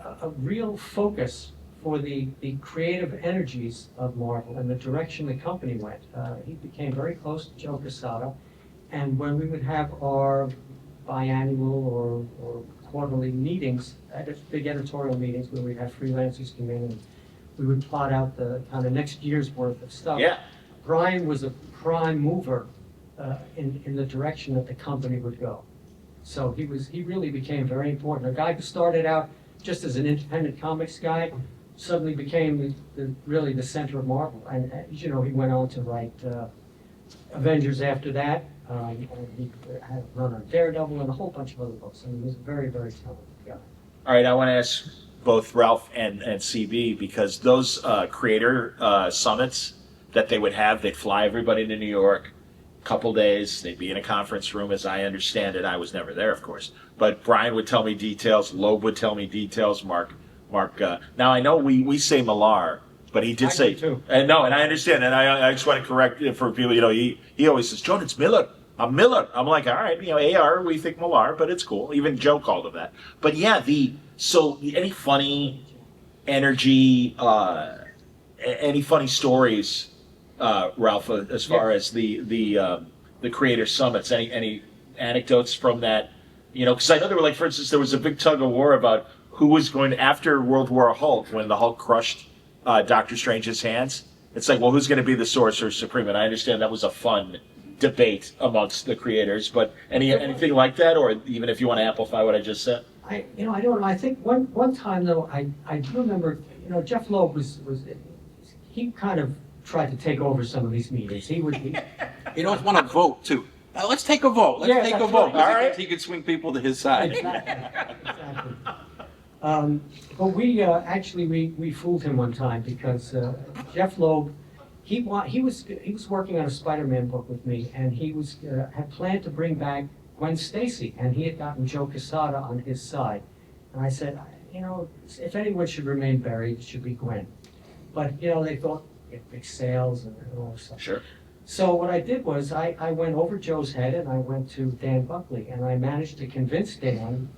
Speaker 2: a real focus for the creative energies of Marvel and the direction the company went. He became very close to Joe Quesada, and when we would have our biannual or quarterly meetings, big editorial meetings where we'd have freelancers come in and we would plot out the kind of next year's worth of stuff.
Speaker 1: Yeah.
Speaker 2: Brian was a prime mover in the direction that the company would go. So he really became very important. A guy who started out just as an independent comics guy suddenly became really the center of Marvel. And he went on to write Avengers after that. And he had a run on Daredevil and a whole bunch of other books. I mean, he was a very, very talented guy.
Speaker 1: All right, I want to ask both Ralph and CB, because those creator summits that they would have, they'd fly everybody to New York, couple days, they'd be in a conference room, as I understand it. I was never there, of course, but Brian would tell me details, Loeb would tell me details, Mark. Now I know we say Millar, but he did say,
Speaker 2: too.
Speaker 1: and I understand, and I just want to correct it for people. He always says, John, it's Miller. I'm Miller. I'm like, all right, AR, we think Millar, but it's cool. Even Joe called him that. But yeah, any funny energy, any funny stories, Ralph, as far as the creator summits, any anecdotes from that? Because I know there were, like, for instance, there was a big tug of war about who was going to, after World War Hulk, when the Hulk crushed Doctor Strange's hands. It's like, well, who's going to be the Sorcerer Supreme? And I understand that was a fun debate amongst the creators, but anything like that, or even if you want to amplify what I just said?
Speaker 2: I don't know. I think one time though, I do remember, Jeff Loeb he kind of tried to take over some of these meetings. He
Speaker 3: always want to vote too. Let's take a vote. Let's take a vote.
Speaker 1: All right.
Speaker 3: He could swing people to his side.
Speaker 2: Exactly. But we fooled him one time because Jeff Loeb, he was working on a Spider-Man book with me, and he had planned to bring back Gwen Stacy, and he had gotten Joe Quesada on his side. And I said, if anyone should remain buried, it should be Gwen. But they thought big sales and all this stuff.
Speaker 1: Sure.
Speaker 2: So what I did was I went over Joe's head and I went to Dan Buckley, and I managed to convince Dan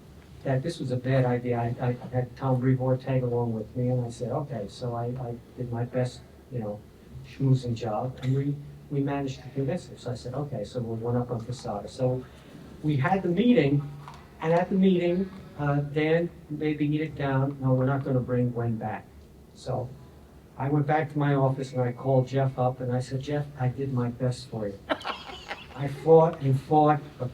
Speaker 2: that this was a bad idea. I had Tom Brevoort tag along with me, and I said, okay. So I did my best, schmoozing job, and we managed to convince him. So I said, okay, so we'll one up on Quesada. So we had the meeting, and at the meeting, Dan made the edict down, no, we're not going to bring Gwen back. So I went back to my office and I called Jeff up and I said, Jeff, I did my best for you. I fought and fought, but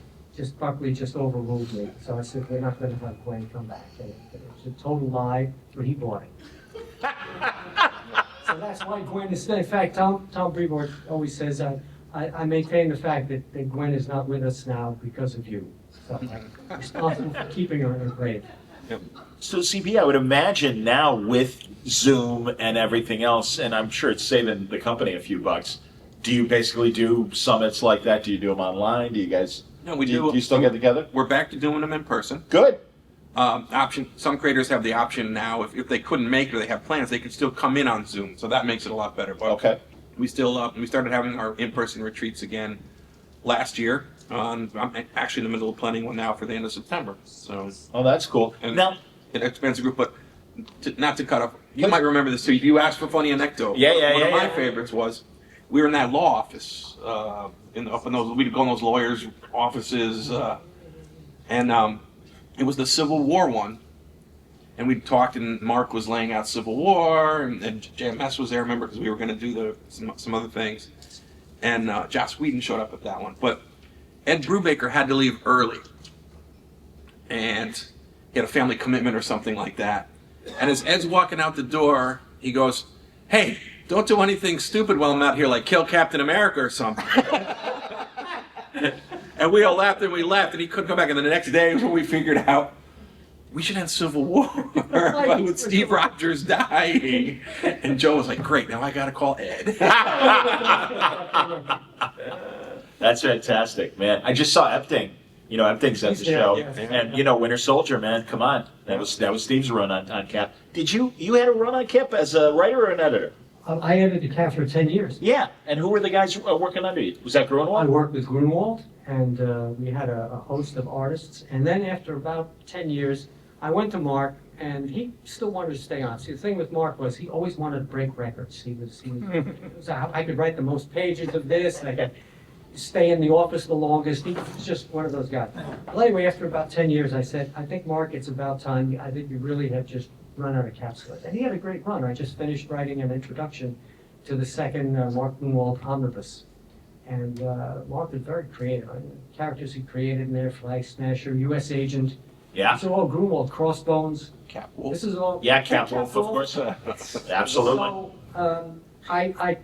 Speaker 2: Buckley just overruled me. So I said, we're not going to have Gwen come back. And it was a total lie, but he bought it. So that's why Gwen is still, in fact, Tom Brevoort always says, I maintain the fact that Gwen is not with us now because of you. So I'm responsible for keeping her in her grave.
Speaker 3: Yep.
Speaker 1: So CB, I would imagine now with Zoom and everything else, and I'm sure it's saving the company a few bucks, do you basically do summits like that? Do you do them online? Do you guys...
Speaker 3: No, we
Speaker 1: do.
Speaker 3: do.
Speaker 1: Do you still get together?
Speaker 3: We're back to doing them in person.
Speaker 1: Good.
Speaker 3: Some creators have the option now, if they couldn't make it or they have plans, they can still come in on Zoom. So that makes it a lot better. But
Speaker 1: Okay.
Speaker 3: we still we started having our in-person retreats again last year. I'm actually in the middle of planning one now for the end of September. So
Speaker 1: Oh, that's cool.
Speaker 3: and
Speaker 1: Now,
Speaker 3: it expands the group, but not to cut off. You might remember this too. You asked for funny anecdote. One of my favorites was we were in that law office up in those, we'd go in those lawyers' offices, and it was the Civil War one. And we talked, and Mark was laying out Civil War, and JMS was there, remember, because we were going to do some other things. And Joss Whedon showed up at that one. But Ed Brubaker had to leave early. And he had a family commitment or something like that. And as Ed's walking out the door, he goes, hey, don't do anything stupid while I'm out here, like kill Captain America or something. And we all laughed and we laughed, and he couldn't come back. And then the next day, when we figured out, we should have Civil War with Steve Rogers dying. And Joe was like, great, now I got to call Ed.
Speaker 1: that's fantastic, man. I just saw Epting. Epting's at the show.
Speaker 2: Yeah.
Speaker 1: And, Winter Soldier, man, come on. That was Steve's run on Cap. Did you had a run on Cap as a writer or an editor?
Speaker 2: I edited Cap for 10 years.
Speaker 1: Yeah. And who were the guys working under you? Was that
Speaker 2: I
Speaker 1: Grunwald?
Speaker 2: worked with Grunwald, and we had a host of artists. And then after about 10 years, I went to Mark, and he still wanted to stay on. See, the thing with Mark was he always wanted to break records. He was I could write the most pages of this, and I could stay in the office the longest. He was just one of those guys. Well, anyway, after about 10 years, I said, I think, Mark, it's about time. I think you really have just run out of capsules. And he had a great run. I just finished writing an introduction to the second Mark Grunwald omnibus. And Mark was very creative. I mean, the characters he created in there, Flag Smasher, U.S. Agent.
Speaker 1: Yeah.
Speaker 2: These are all Grunwald, Crossbones.
Speaker 3: Cap Wolf.
Speaker 2: This is all...
Speaker 1: Yeah, Cap Wolf, of course. Absolutely.
Speaker 2: So I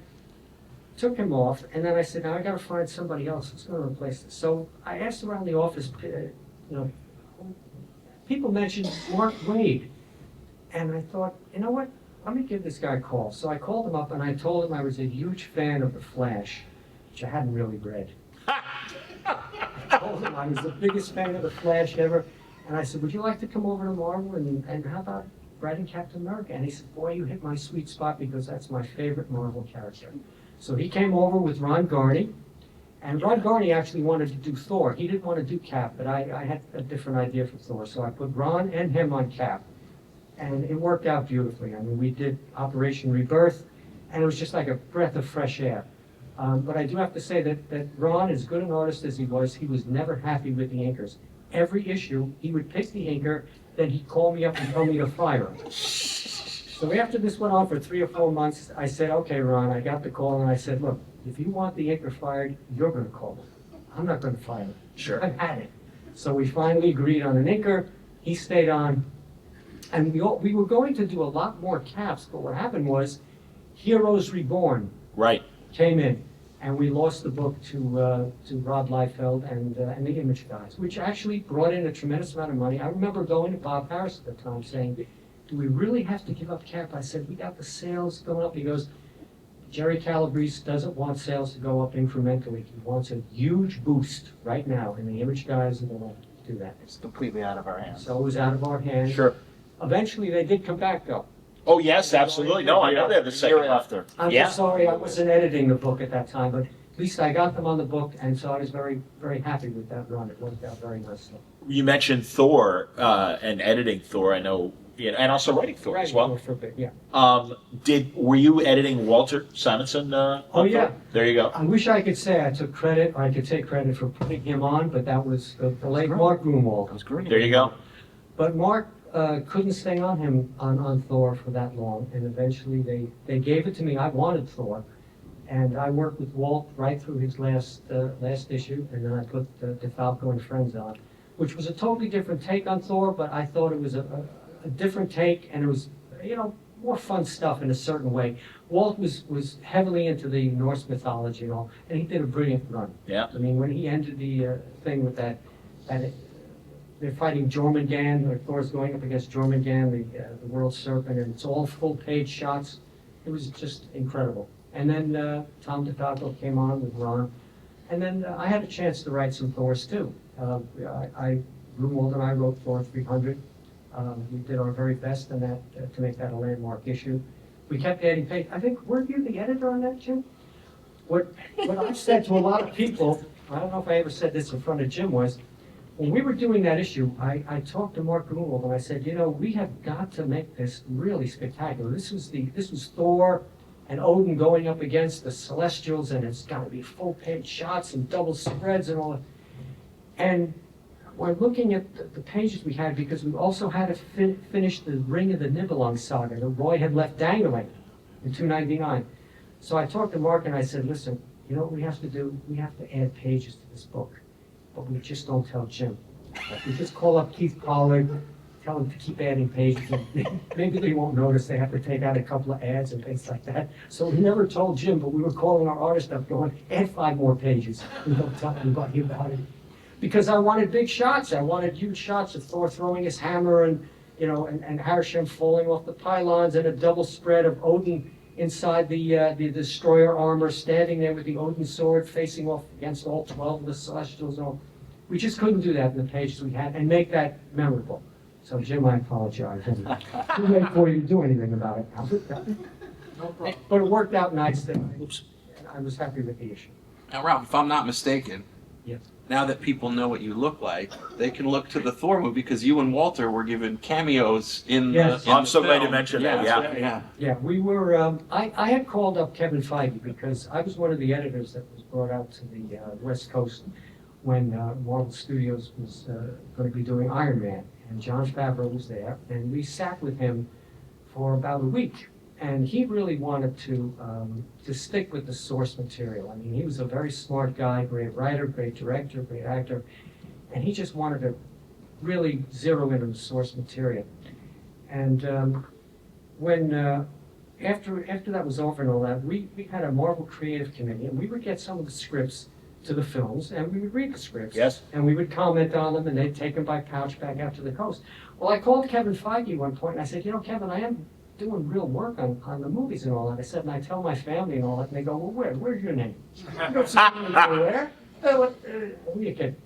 Speaker 2: took him off, and then I said, now I got to find somebody else who's going to replace this. So I asked around the office, people mentioned Mark Waid. And I thought, you know what? Let me give this guy a call. So I called him up and I told him I was a huge fan of The Flash, which I hadn't really read. I told him I was the biggest fan of The Flash ever. And I said, would you like to come over to Marvel and how about writing Captain America? And he said, boy, you hit my sweet spot because that's my favorite Marvel character. So he came over with Ron Garney. And Ron Garney actually wanted to do Thor. He didn't want to do Cap, but I had a different idea for Thor. So I put Ron and him on Cap. And it worked out beautifully. I mean, we did Operation Rebirth, and it was just like a breath of fresh air. But I do have to say that Ron, as good an artist as he was never happy with the inkers. Every issue, he would pick the inker, then he'd call me up and tell me to fire him. So after this went on for 3 or 4 months, I said, okay, Ron, I got the call, and I said, look, if you want the inker fired, you're going to call him. I'm not going to fire him.
Speaker 1: Sure.
Speaker 2: I've had it. So we finally agreed on an inker. He stayed on. And we were going to do a lot more caps, but what happened was Heroes Reborn
Speaker 1: Right.
Speaker 2: came in, and we lost the book to Rob Liefeld and the Image guys, which actually brought in a tremendous amount of money. I remember going to Bob Harris at the time saying, do we really have to give up Cap? I said, we got the sales going up. He goes, Jerry Calabrese doesn't want sales to go up incrementally. He wants a huge boost right now, and the Image guys are going to do that.
Speaker 4: It's completely out of our hands.
Speaker 2: So it was out of our hands.
Speaker 1: Sure.
Speaker 2: Eventually, they did come back, though.
Speaker 1: Oh, yes, absolutely. No, I know they have the second
Speaker 4: Year
Speaker 1: one.
Speaker 4: after.
Speaker 2: I'm
Speaker 1: Yeah.
Speaker 2: so sorry, I wasn't editing the book at that time, but at least I got them on the book, and so I was very, very happy with that run. It worked out very nicely.
Speaker 1: You mentioned Thor and editing Thor. I know, and also writing Thor as well.
Speaker 2: For a bit, yeah.
Speaker 1: Were you editing Walter Simonson? On
Speaker 2: Oh, yeah.
Speaker 1: Thor? There you go.
Speaker 2: I wish I could say I took credit, or I could take credit for putting him on, but that was the late Mark Grunwald.
Speaker 4: That was great.
Speaker 1: There you go.
Speaker 2: But Mark couldn't stay on him on Thor for that long, and eventually they gave it to me. I wanted Thor, and I worked with Walt right through his last issue, and then I put DeFalco and Friends on, which was a totally different take on Thor, but I thought it was a different take, and it was more fun stuff in a certain way. Walt was heavily into the Norse mythology and all, and he did a brilliant run.
Speaker 1: Yeah.
Speaker 2: I mean, when he ended the thing with that they're fighting Jormungand, or Thor's going up against Jormungand, the world serpent, and it's all full-page shots. It was just incredible. And then Tom DeFalco came on with Ron, and then I had a chance to write some Thors too. Grunwald and I wrote Thor 300. We did our very best in that to make that a landmark issue. We kept adding pages. I think, weren't you the editor on that, Jim? What I've said to a lot of people, I don't know if I ever said this in front of Jim, was when we were doing that issue, I talked to Mark Grunwald and I said, we have got to make this really spectacular. This was Thor and Odin going up against the Celestials, and it's got to be full-page shots and double spreads and all that. And we're looking at the pages we had, because we also had to finish the Ring of the Nibelung saga that Roy had left dangling in 299. So I talked to Mark and I said, listen, you know what we have to do? We have to add pages to this book, but we just don't tell Jim. We just call up Keith Pollard, tell him to keep adding pages. Maybe they won't notice they have to take out a couple of ads and things like that. So we never told Jim, but we were calling our artist up going, add 5 more pages. We don't tell anybody about it. Because I wanted big shots. I wanted huge shots of Thor throwing his hammer and Harisham falling off the pylons, and a double spread of Odin inside the destroyer armor, standing there with the Odin sword facing off against all 12 of the Celestials. And all. We just couldn't do that in the pages we had and make that memorable. So Jim, I apologize. Too late for you to do anything about it now. No problem. But it worked out nice. I was happy with the issue.
Speaker 3: Now, Ralph, if I'm not mistaken,
Speaker 2: Yes.
Speaker 3: now that people know what you look like, they can look to the Thor movie, because you and Walter were given cameos in
Speaker 2: Yes.
Speaker 3: the
Speaker 1: I'm
Speaker 3: the
Speaker 1: so glad you
Speaker 3: film.
Speaker 1: mentioned that, yeah.
Speaker 2: Yeah, we were, I had called up Kevin Feige because I was one of the editors that was brought out to the West Coast when Marvel Studios was going to be doing Iron Man. And Jon Favreau was there, and we sat with him for about a week. And he really wanted to stick with the source material. I mean, he was a very smart guy, great writer, great director, great actor, and he just wanted to really zero in on the source material. And when after that was over and all that, we had a Marvel Creative Committee, and we would get some of the scripts to the films, and we would read the scripts.
Speaker 1: Yes.
Speaker 2: And we would comment on them, and they'd take them by pouch back out to the coast. Well, I called Kevin Feige one point, and I said, Kevin, I am doing real work on the movies and all that. I said, and I tell my family and all that, and they go, well, where's your name? You don't see me anywhere. What are you kidding?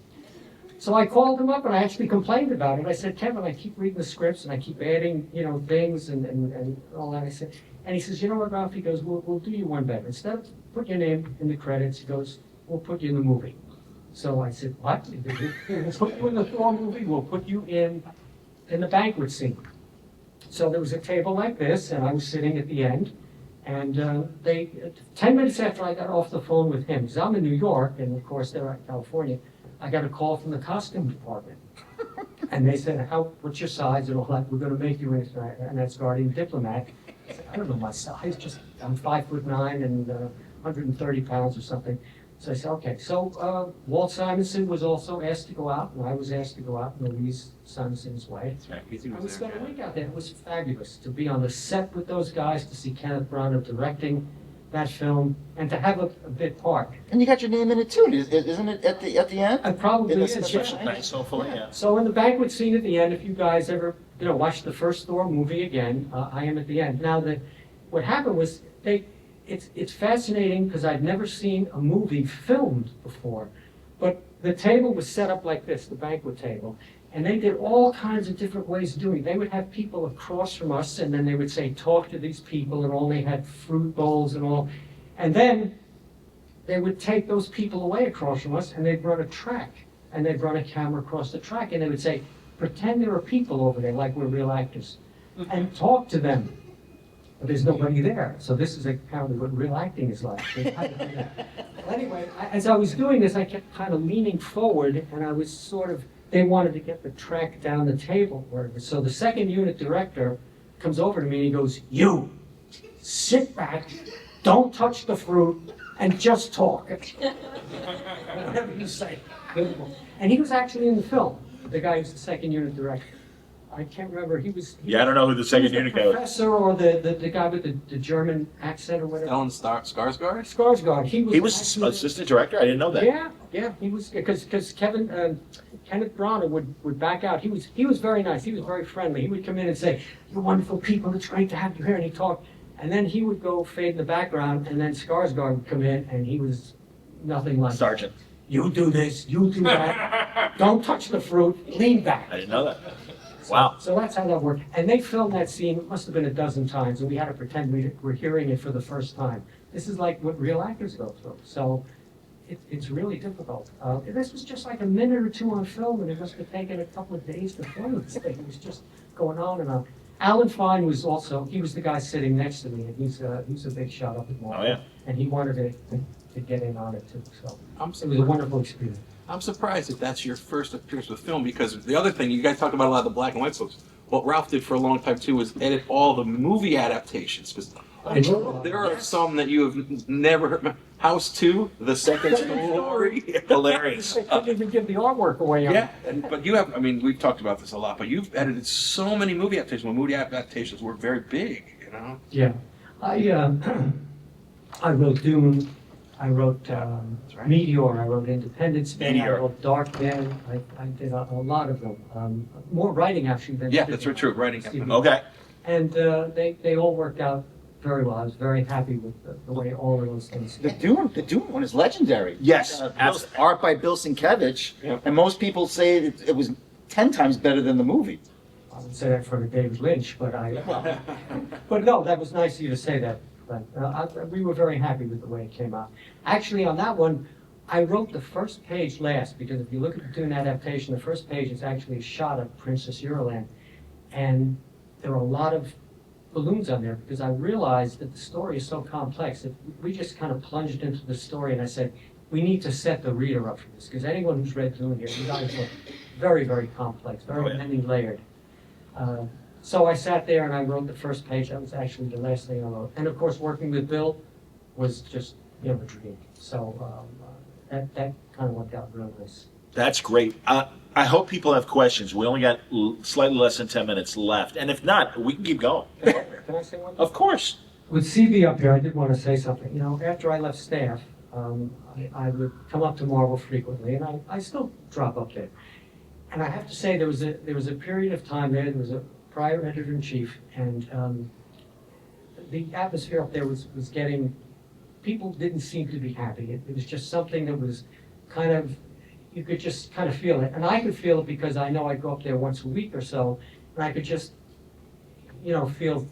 Speaker 2: So I called him up, and I actually complained about it. I said, Kevin, I keep reading the scripts, and I keep adding, things and all that. I said, and he says, you know what, Ralph? He goes, we'll do you one better. Instead of put your name in the credits, he goes, we'll put you in the movie. So I said, what? We'll put you in the Thor movie, we'll put you in the banquet scene. So there was a table like this, and I was sitting at the end, and 10 minutes after I got off the phone with him, because I'm in New York, and of course they're in California, I got a call from the costume department. And they said, what's your size and all that? We're gonna make you an Asgardian diplomat. I said, I don't know my size, I'm 5'9" and 130 pounds or something. So I said, okay. So Walt Simonson was also asked to go out, and I was asked to go out in Louise Simonson's way. I was spent a week out there. It was fabulous to be on the set with those guys, to see Kenneth Branagh directing that film, and to have a bit part.
Speaker 4: And you got your name in it too, isn't it, at the end?
Speaker 2: And probably
Speaker 4: In the
Speaker 2: is,
Speaker 4: special
Speaker 2: yeah.
Speaker 1: Thanks, hopefully, yeah.
Speaker 2: So in the banquet scene at the end, if you guys ever, watch the first Thor movie again, I am at the end. Now, what happened was it's fascinating because I'd never seen a movie filmed before, but the table was set up like this, the banquet table, and they did all kinds of different ways of doing it. They would have people across from us, and then they would say, talk to these people, and all they had fruit bowls and all. And then they would take those people away across from us, and they'd run a track, and they'd run a camera across the track, and they would say, pretend there are people over there like we're real actors, and talk to them. But there's nobody there. So this is apparently what real acting is like. They had to do that. Well, anyway, as I was doing this, I kept kind of leaning forward, and I was they wanted to get the track down the table. So the second unit director comes over to me and he goes, you, sit back, don't touch the fruit, and just talk. Whatever you say. And he was actually in the film, the guy who's the second unit director. I can't remember,
Speaker 1: Yeah, I don't know who the second unit guy was.
Speaker 2: professor or the guy with the German accent or whatever.
Speaker 3: Ellen Skarsgård?
Speaker 2: Skarsgård.
Speaker 1: He was
Speaker 2: actually-
Speaker 1: assistant director? I didn't know that.
Speaker 2: Yeah, he was, because Kenneth Branagh would back out. He was very nice, he was very friendly. He would come in and say, you're wonderful people, it's great to have you here, and he'd talk. And then he would go fade in the background, and then Skarsgård would come in, and he was nothing like
Speaker 1: Sergeant.
Speaker 2: You do this, you do that, don't touch the fruit, lean back.
Speaker 1: I didn't know that. Wow.
Speaker 2: So that's how that worked. And they filmed that scene, it must have been a dozen times, and we had to pretend we were hearing it for the first time. This is like what real actors go through. So it's really difficult. This was just like a minute or two on film, and it must have taken a couple of days to film this thing. It was just going on and on. Alan Fine was he was the guy sitting next to me, and he's a big shot up at Mollo.
Speaker 1: Oh, yeah.
Speaker 2: And he wanted to get in on it too. So
Speaker 3: I'm
Speaker 2: it was a wonderful experience.
Speaker 3: I'm surprised that that's your first appearance with film, because the other thing, you guys talk about a lot of the black and white books. What Ralph did for a long time too was edit all the movie adaptations. Because there are some that you have never heard. House 2, the second story.
Speaker 1: Hilarious.
Speaker 2: They couldn't even give the artwork away on
Speaker 3: Yeah,
Speaker 2: it.
Speaker 3: but you have, I mean, we've talked about this a lot, but you've edited so many movie adaptations when movie adaptations were very big, you know?
Speaker 2: Yeah, I wrote Dune, I wrote
Speaker 3: right.
Speaker 2: Meteor, I wrote Independence Day, I
Speaker 1: Meteor.
Speaker 2: wrote Darkman, I did a lot of them. More writing actually than
Speaker 3: Yeah,
Speaker 2: editing.
Speaker 3: that's very true, writing.
Speaker 2: Steve.
Speaker 1: Okay.
Speaker 2: And they all worked out very well. I was very happy with the way all of those things.
Speaker 4: The Dune one is legendary.
Speaker 1: Yes, absolutely.
Speaker 4: Art by Bill Sienkiewicz,
Speaker 3: Yep.
Speaker 4: and most people say it was 10 times better than the movie.
Speaker 2: I would say that for David Lynch, but but no, that was nice of you to say that. But we were very happy with the way it came out. Actually, on that one, I wrote the first page last, because if you look at the Dune adaptation, the first page is actually a shot of Princess Euroland. And there are a lot of balloons on there, because I realized that the story is so complex that we just kind of plunged into the story, and I said, we need to set the reader up for this, because anyone who's read Dune here, you guys look very, very complex, very many layered. So I sat there and I wrote the first page. That was actually the last thing I wrote. And of course, working with Bill was just, a dream. So that kind of worked out real nice.
Speaker 1: That's great. I hope people have questions. We only got slightly less than 10 minutes left. And if not, we can keep going.
Speaker 2: Can I say one thing?
Speaker 1: Of course.
Speaker 2: With CB up here, I did want to say something. After I left staff, I would come up to Marvel frequently, and I still drop up there. And I have to say, there was a period of time there was a prior editor-in-chief, and the atmosphere up there was getting, people didn't seem to be happy. It was just something that was kind of, you could just kind of feel it. And I could feel it because I know I go up there once a week or so, and I could just, feel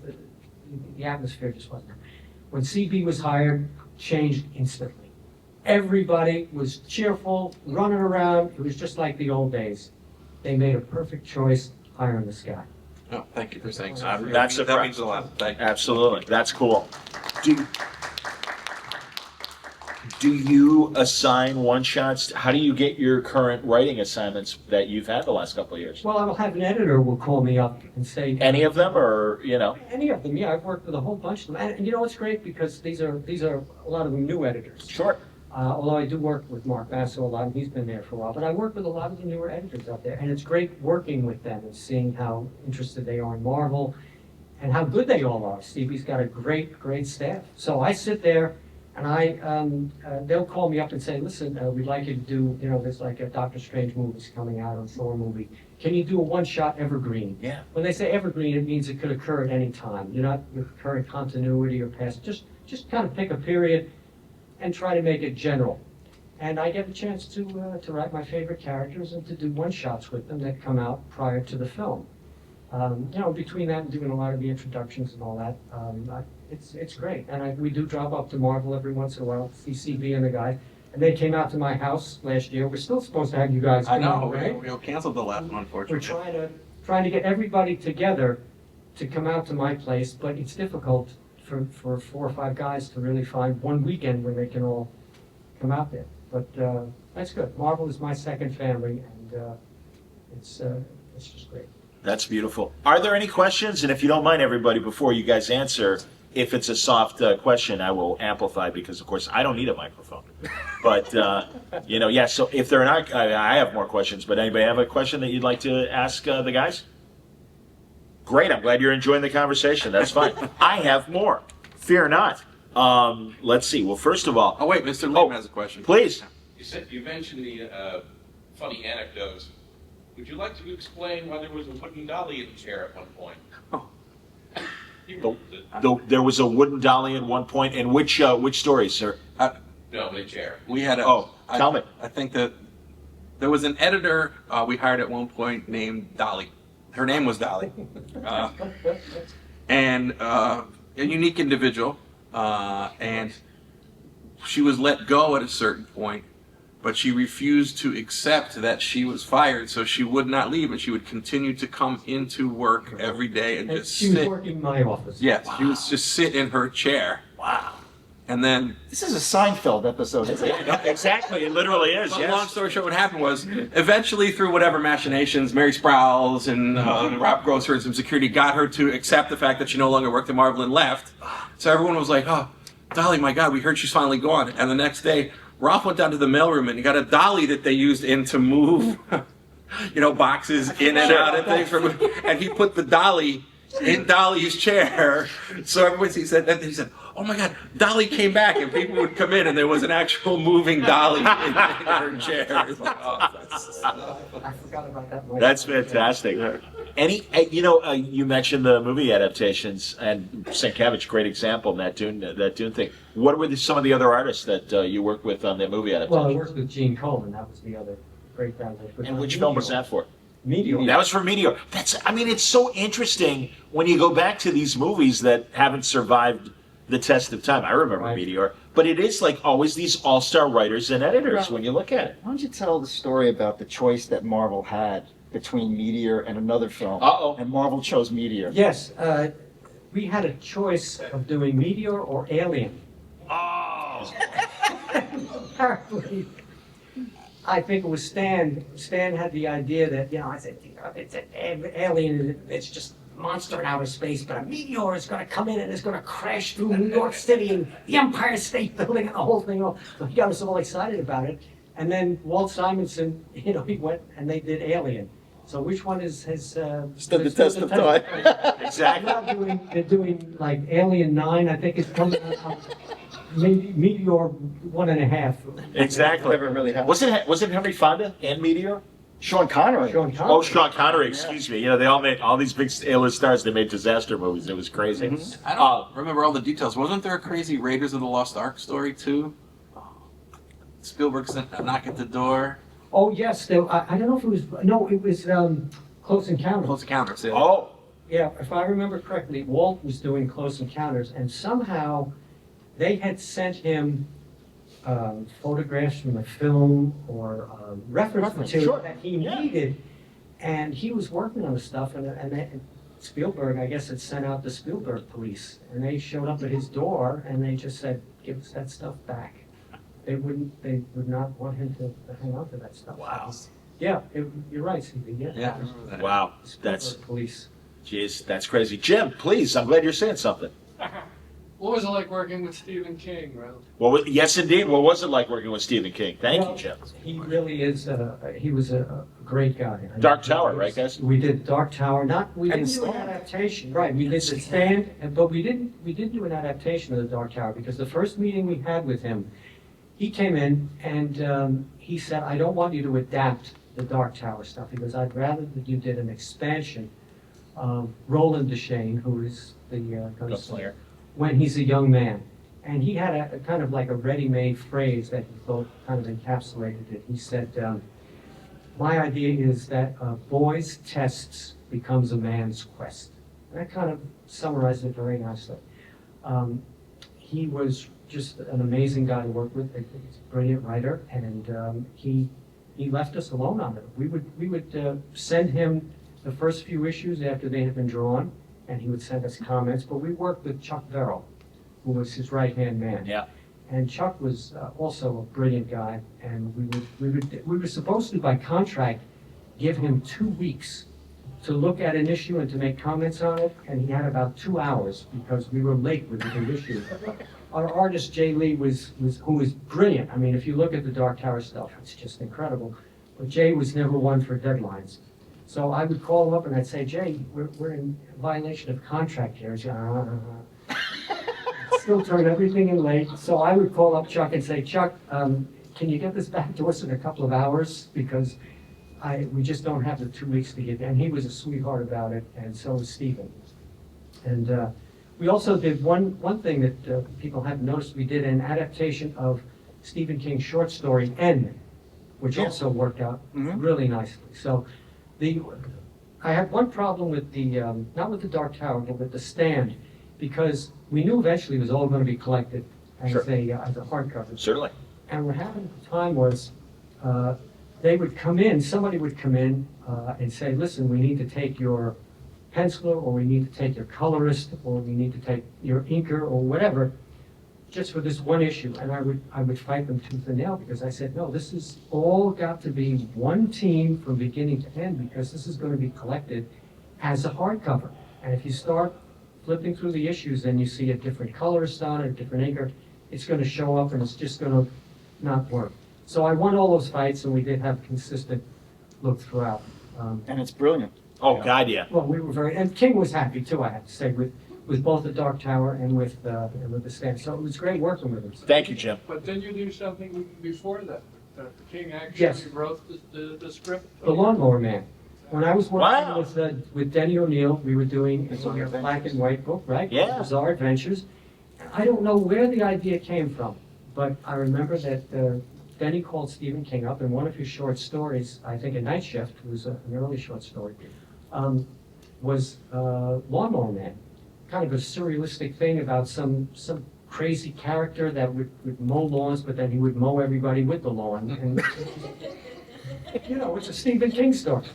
Speaker 2: the atmosphere just wasn't there. When CB was hired, changed instantly. Everybody was cheerful, running around. It was just like the old days. They made a perfect choice hiring this guy.
Speaker 3: Oh, thank you for saying so.
Speaker 1: That's
Speaker 3: that means a lot. Thank you.
Speaker 1: Absolutely, that's cool. Do you assign one-shots? How do you get your current writing assignments that you've had the last couple of years?
Speaker 2: Well, I will have an editor will call me up and say.
Speaker 1: Any of them, or,
Speaker 2: Any of them, yeah. I've worked with a whole bunch of them. And it's great because these are a lot of them new editors.
Speaker 1: Sure.
Speaker 2: Although I do work with Mark Basso a lot, and he's been there for a while. But I work with a lot of the newer editors out there, and it's great working with them and seeing how interested they are in Marvel and how good they all are. Stevie's got a great staff. So I sit there, and they'll call me up and say, listen, we'd like you to do, there's like a Doctor Strange movie's coming out, or a Thor movie. Can you do a one-shot evergreen?
Speaker 1: Yeah.
Speaker 2: When they say evergreen, it means it could occur at any time. You're not with current continuity or past. Just kind of pick a period and try to make it general. And I get a chance to write my favorite characters and to do one-shots with them that come out prior to the film. Between that and doing a lot of the introductions and all that, it's great. And we do drop up to Marvel every once in a while, see CB and the guys. And they came out to my house last year. We're still supposed to have you guys come out, right?
Speaker 3: We canceled the last one, unfortunately.
Speaker 2: We're trying to get everybody together to come out to my place, but it's difficult for 4 or 5 guys to really find one weekend where they can all come out there. But that's good. Marvel is my second family, and it's just great.
Speaker 1: That's beautiful. Are there any questions? And if you don't mind, everybody, before you guys answer, if it's a soft question, I will amplify because, of course, I don't need a microphone. But, yeah, so if there are not, I have more questions, but anybody have a question that you'd like to ask the guys? Great, I'm glad you're enjoying the conversation. That's fine. I have more. Fear not. Let's see. Well, first of all...
Speaker 3: Oh, wait, Mr. Lim has a question.
Speaker 1: Please.
Speaker 5: You mentioned the funny anecdotes. Would you like to explain why there was a wooden dolly in the chair at one point?
Speaker 1: There was a wooden dolly at one point. In which story, sir?
Speaker 5: No, in a chair.
Speaker 3: We had
Speaker 1: tell me.
Speaker 3: I think that there was an editor we hired at one point named Dolly. Her name was Dolly. And a unique individual. And she was let go at a certain point, but she refused to accept that she was fired, so she would not leave, and she would continue to come into work every day and just
Speaker 2: she
Speaker 3: sit.
Speaker 2: was working in my office.
Speaker 3: Yes, she was just sit in her chair.
Speaker 1: Wow.
Speaker 3: And then,
Speaker 4: This is a Seinfeld episode, isn't it?
Speaker 1: Exactly, it literally is,
Speaker 3: but
Speaker 1: yes.
Speaker 3: long story short, what happened was, eventually through whatever machinations, Mary Sprouse and Rob Grosser and some security got her to accept the fact that she no longer worked at Marvel and left. So everyone was like, oh, Dolly, my God, we heard she's finally gone. And the next day, Ralph went down to the mailroom and he got a dolly that they used in to move, boxes in and out and things. And he put the dolly in Dolly's chair. So everyone, he said, oh my God, Dolly came back, and people would come in and there was an actual moving dolly in her chair. It's like,
Speaker 2: I forgot about that.
Speaker 1: That's fantastic. You mentioned the movie adaptations, and Sienkiewicz, great example in that Dune thing. What were some of the other artists that you worked with on the movie adaptation?
Speaker 2: Well, I worked with Gene Coleman. That was the other great guy.
Speaker 1: And which film was that for?
Speaker 2: Meteor.
Speaker 1: That was for Meteor. It's so interesting when you go back to these movies that haven't survived the test of time. I remember
Speaker 2: Right.
Speaker 1: Meteor, but it is like always these all-star writers and editors when you look at it.
Speaker 4: Why don't you tell the story about the choice that Marvel had between Meteor and another film?
Speaker 1: Uh-oh.
Speaker 4: And Marvel chose Meteor.
Speaker 2: Yes, we had a choice of doing Meteor or Alien.
Speaker 1: Oh!
Speaker 2: Apparently, I think it was Stan. Stan had the idea that, I said, it's an alien, it's just a monster in outer space, but a meteor is going to come in and it's going to crash through New York City and the Empire State Building and the whole thing. So he got us all excited about it. And then Walt Simonson, he went and they did Alien. So which one has
Speaker 4: Stood the test of time.
Speaker 1: Exactly.
Speaker 2: They're doing like Alien 9, I think it's coming out. Meteor 1.5.
Speaker 1: Exactly.
Speaker 4: Never really happened.
Speaker 1: Wasn't Henry Fonda and Meteor?
Speaker 4: Sean Connery.
Speaker 2: Sean Connery.
Speaker 1: Oh, Sean Connery, excuse me. You know, they all made all these big A-list stars. They made disaster movies. It was crazy.
Speaker 3: I don't remember all the details. Wasn't there a crazy Raiders of the Lost Ark story too? Spielberg sent a knock at the door.
Speaker 2: Oh, yes, I don't know if it was, no, it was Close Encounters.
Speaker 3: Close Encounters. Yeah.
Speaker 1: Oh,
Speaker 2: Yeah, if I remember correctly, Walt was doing Close Encounters, and somehow they had sent him photographs from the film or reference material
Speaker 1: sure.
Speaker 2: that he
Speaker 1: Yeah.
Speaker 2: needed, and he was working on the stuff, and Spielberg, I guess, had sent out the Spielberg police, and they showed up at his door, and they just said, "Give us that stuff back." They would not want him to hang on to that stuff.
Speaker 1: wow.
Speaker 2: Yeah, you're right, Stevie, yeah.
Speaker 3: Yeah, I remember that.
Speaker 1: Wow.
Speaker 2: Spielberg
Speaker 1: That's,
Speaker 2: police.
Speaker 1: jeez, that's crazy. Jim, please, I'm glad you're saying something.
Speaker 6: What was it like working with Stephen King, Ralph?
Speaker 1: Well, yes, indeed. What was it like working with Stephen King? Thank you,
Speaker 2: Well,
Speaker 1: Jim.
Speaker 2: He really is, he was a great guy. I mean,
Speaker 1: Dark Tower, right, guys?
Speaker 2: We did Dark Tower, we
Speaker 4: And
Speaker 2: didn't do an
Speaker 4: Stand.
Speaker 2: adaptation, right, we did The Stand, but we did do an adaptation of the Dark Tower, because the first meeting we had with him, he came in and he said, "I don't want you to adapt the Dark Tower stuff." He goes, "I'd rather that you did an expansion of Roland Deschain, who is the gunslinger, when he's a young man." And he had a kind of like a ready-made phrase that he thought kind of encapsulated it. He said, "My idea is that a boy's tests becomes a man's quest." And that kind of summarized it very nicely. He was just an amazing guy to work with. He's a brilliant writer, and he left us alone on it. We would send him the first few issues after they had been drawn, and he would send us comments. But we worked with Chuck Verrill, who was his right-hand man.
Speaker 1: Yeah.
Speaker 2: And Chuck was also a brilliant guy, and we were supposed to, by contract, give him 2 weeks to look at an issue and to make comments on it, and he had about 2 hours because we were late with the big issue. Our artist, Jay Lee, who was brilliant. I mean, if you look at the Dark Tower stuff, it's just incredible. But Jay was never one for deadlines. So I would call him up and I'd say, "Jay, we're in violation of contract here." He'd go, still turn everything in late. So I would call up Chuck and say, "Chuck, can you get this back to us in a couple of hours? Because we just don't have the 2 weeks to get there." And he was a sweetheart about it, and so was Stephen. And we also did one thing that people haven't noticed. We did an adaptation of Stephen King's short story, N, which also worked out really nicely. So I had one problem with not with the Dark Tower, but with the Stand, because we knew eventually it was all going to be collected as
Speaker 1: Sure.
Speaker 2: as a hardcover.
Speaker 1: Certainly.
Speaker 2: And what happened at the time was, somebody would come in and say, "Listen, we need to take your penciler, or we need to take your colorist, or we need to take your inker, or whatever, just for this one issue." And I would fight them tooth and nail, because I said, "No, this is all got to be one team from beginning to end, because this is going to be collected as a hardcover. And if you start flipping through the issues and you see a different colorist on it, a different inker, it's going to show up and it's just going to not work." So I won all those fights, and we did have consistent look throughout.
Speaker 4: And it's brilliant.
Speaker 1: Oh, God, yeah.
Speaker 2: Well, we were and King was happy too, I have to say, with both the Dark Tower and with the Stand. So it was great working with him.
Speaker 1: Thank you, Jim.
Speaker 6: But then you do something before that. King actually
Speaker 2: Yes.
Speaker 6: wrote the script.
Speaker 2: The Lawnmower Man. When I was working
Speaker 1: Wow.
Speaker 2: with Denny O'Neil, we were doing
Speaker 4: Bizarre
Speaker 2: a black and white book, right?
Speaker 1: Yeah.
Speaker 2: Bizarre Adventures. I don't know where the idea came from, but I remember that Denny called Stephen King up, and one of his short stories, I think A Night Shift, was an early short story, was Lawnmower Man. Kind of a surrealistic thing about some crazy character that would mow lawns, but then he would mow everybody with the lawn. And, it's a Stephen King story.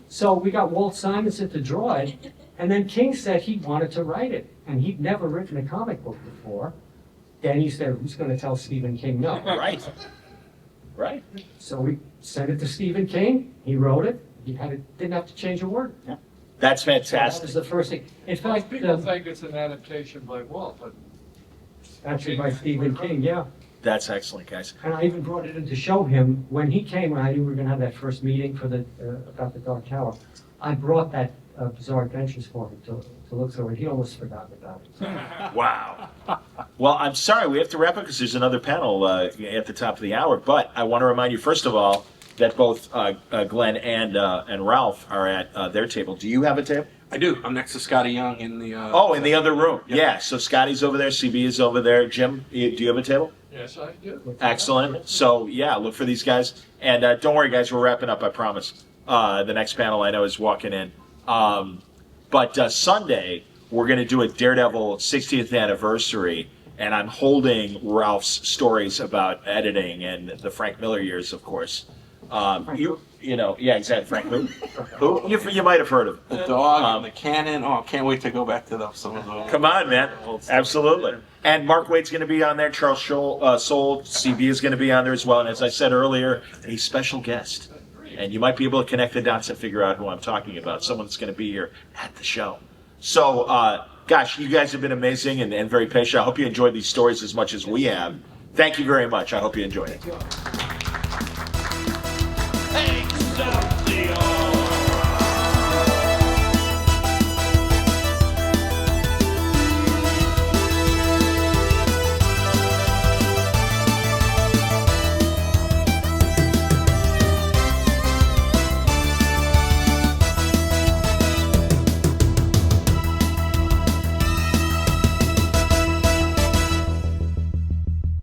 Speaker 2: So we got Walt Simonson to draw it, and then King said he wanted to write it, and he'd never written a comic book before. Danny said, "Who's going to tell Stephen King no?"
Speaker 1: Right. Right.
Speaker 2: So we sent it to Stephen King. He wrote it. Didn't have to change a word.
Speaker 1: That's
Speaker 2: So that was
Speaker 1: fantastic.
Speaker 2: the first thing. In
Speaker 6: Most
Speaker 2: fact,
Speaker 6: people think it's an adaptation by Walt, but
Speaker 2: actually by Stephen King, yeah.
Speaker 1: That's excellent, guys.
Speaker 2: And I even brought it in to show him, when he came, and I knew we were gonna have that first meeting for the, about the Dark Tower. I brought that Bizarre Adventures for him to look through it. He almost forgot about it.
Speaker 1: Wow. Well, I'm sorry, we have to wrap up because there's another panel at the top of the hour. But I want to remind you, first of all, that both Glenn and Ralph are at their table. Do you have a table?
Speaker 3: I do. I'm next to Scotty Young in the.
Speaker 1: Oh, in the other room.
Speaker 3: Yep.
Speaker 1: Yeah. So Scotty's over there. CB is over there. Jim, do you have a table?
Speaker 6: Yes, I do.
Speaker 1: Excellent. So yeah, look for these guys. And don't worry, guys, we're wrapping up. I promise. The next panel I know is walking in. But Sunday we're going to do a Daredevil 60th anniversary, and I'm holding Ralph's stories about editing and the Frank Miller years, of course. Yeah, exactly, Frank Miller. Who you might have heard of.
Speaker 3: The dog and the cannon. Oh, I can't wait to go back to those. Some of those.
Speaker 1: Come on, man. Absolutely. And Mark Wade's going to be on there. Charles Soule, CB is going to be on there as well. And as I said earlier, a special guest. And you might be able to connect the dots and figure out who I'm talking about. Someone that's going to be here at the show. So, gosh, you guys have been amazing and very patient. I hope you enjoyed these stories as much as we have. Thank you very much. I hope you enjoyed it.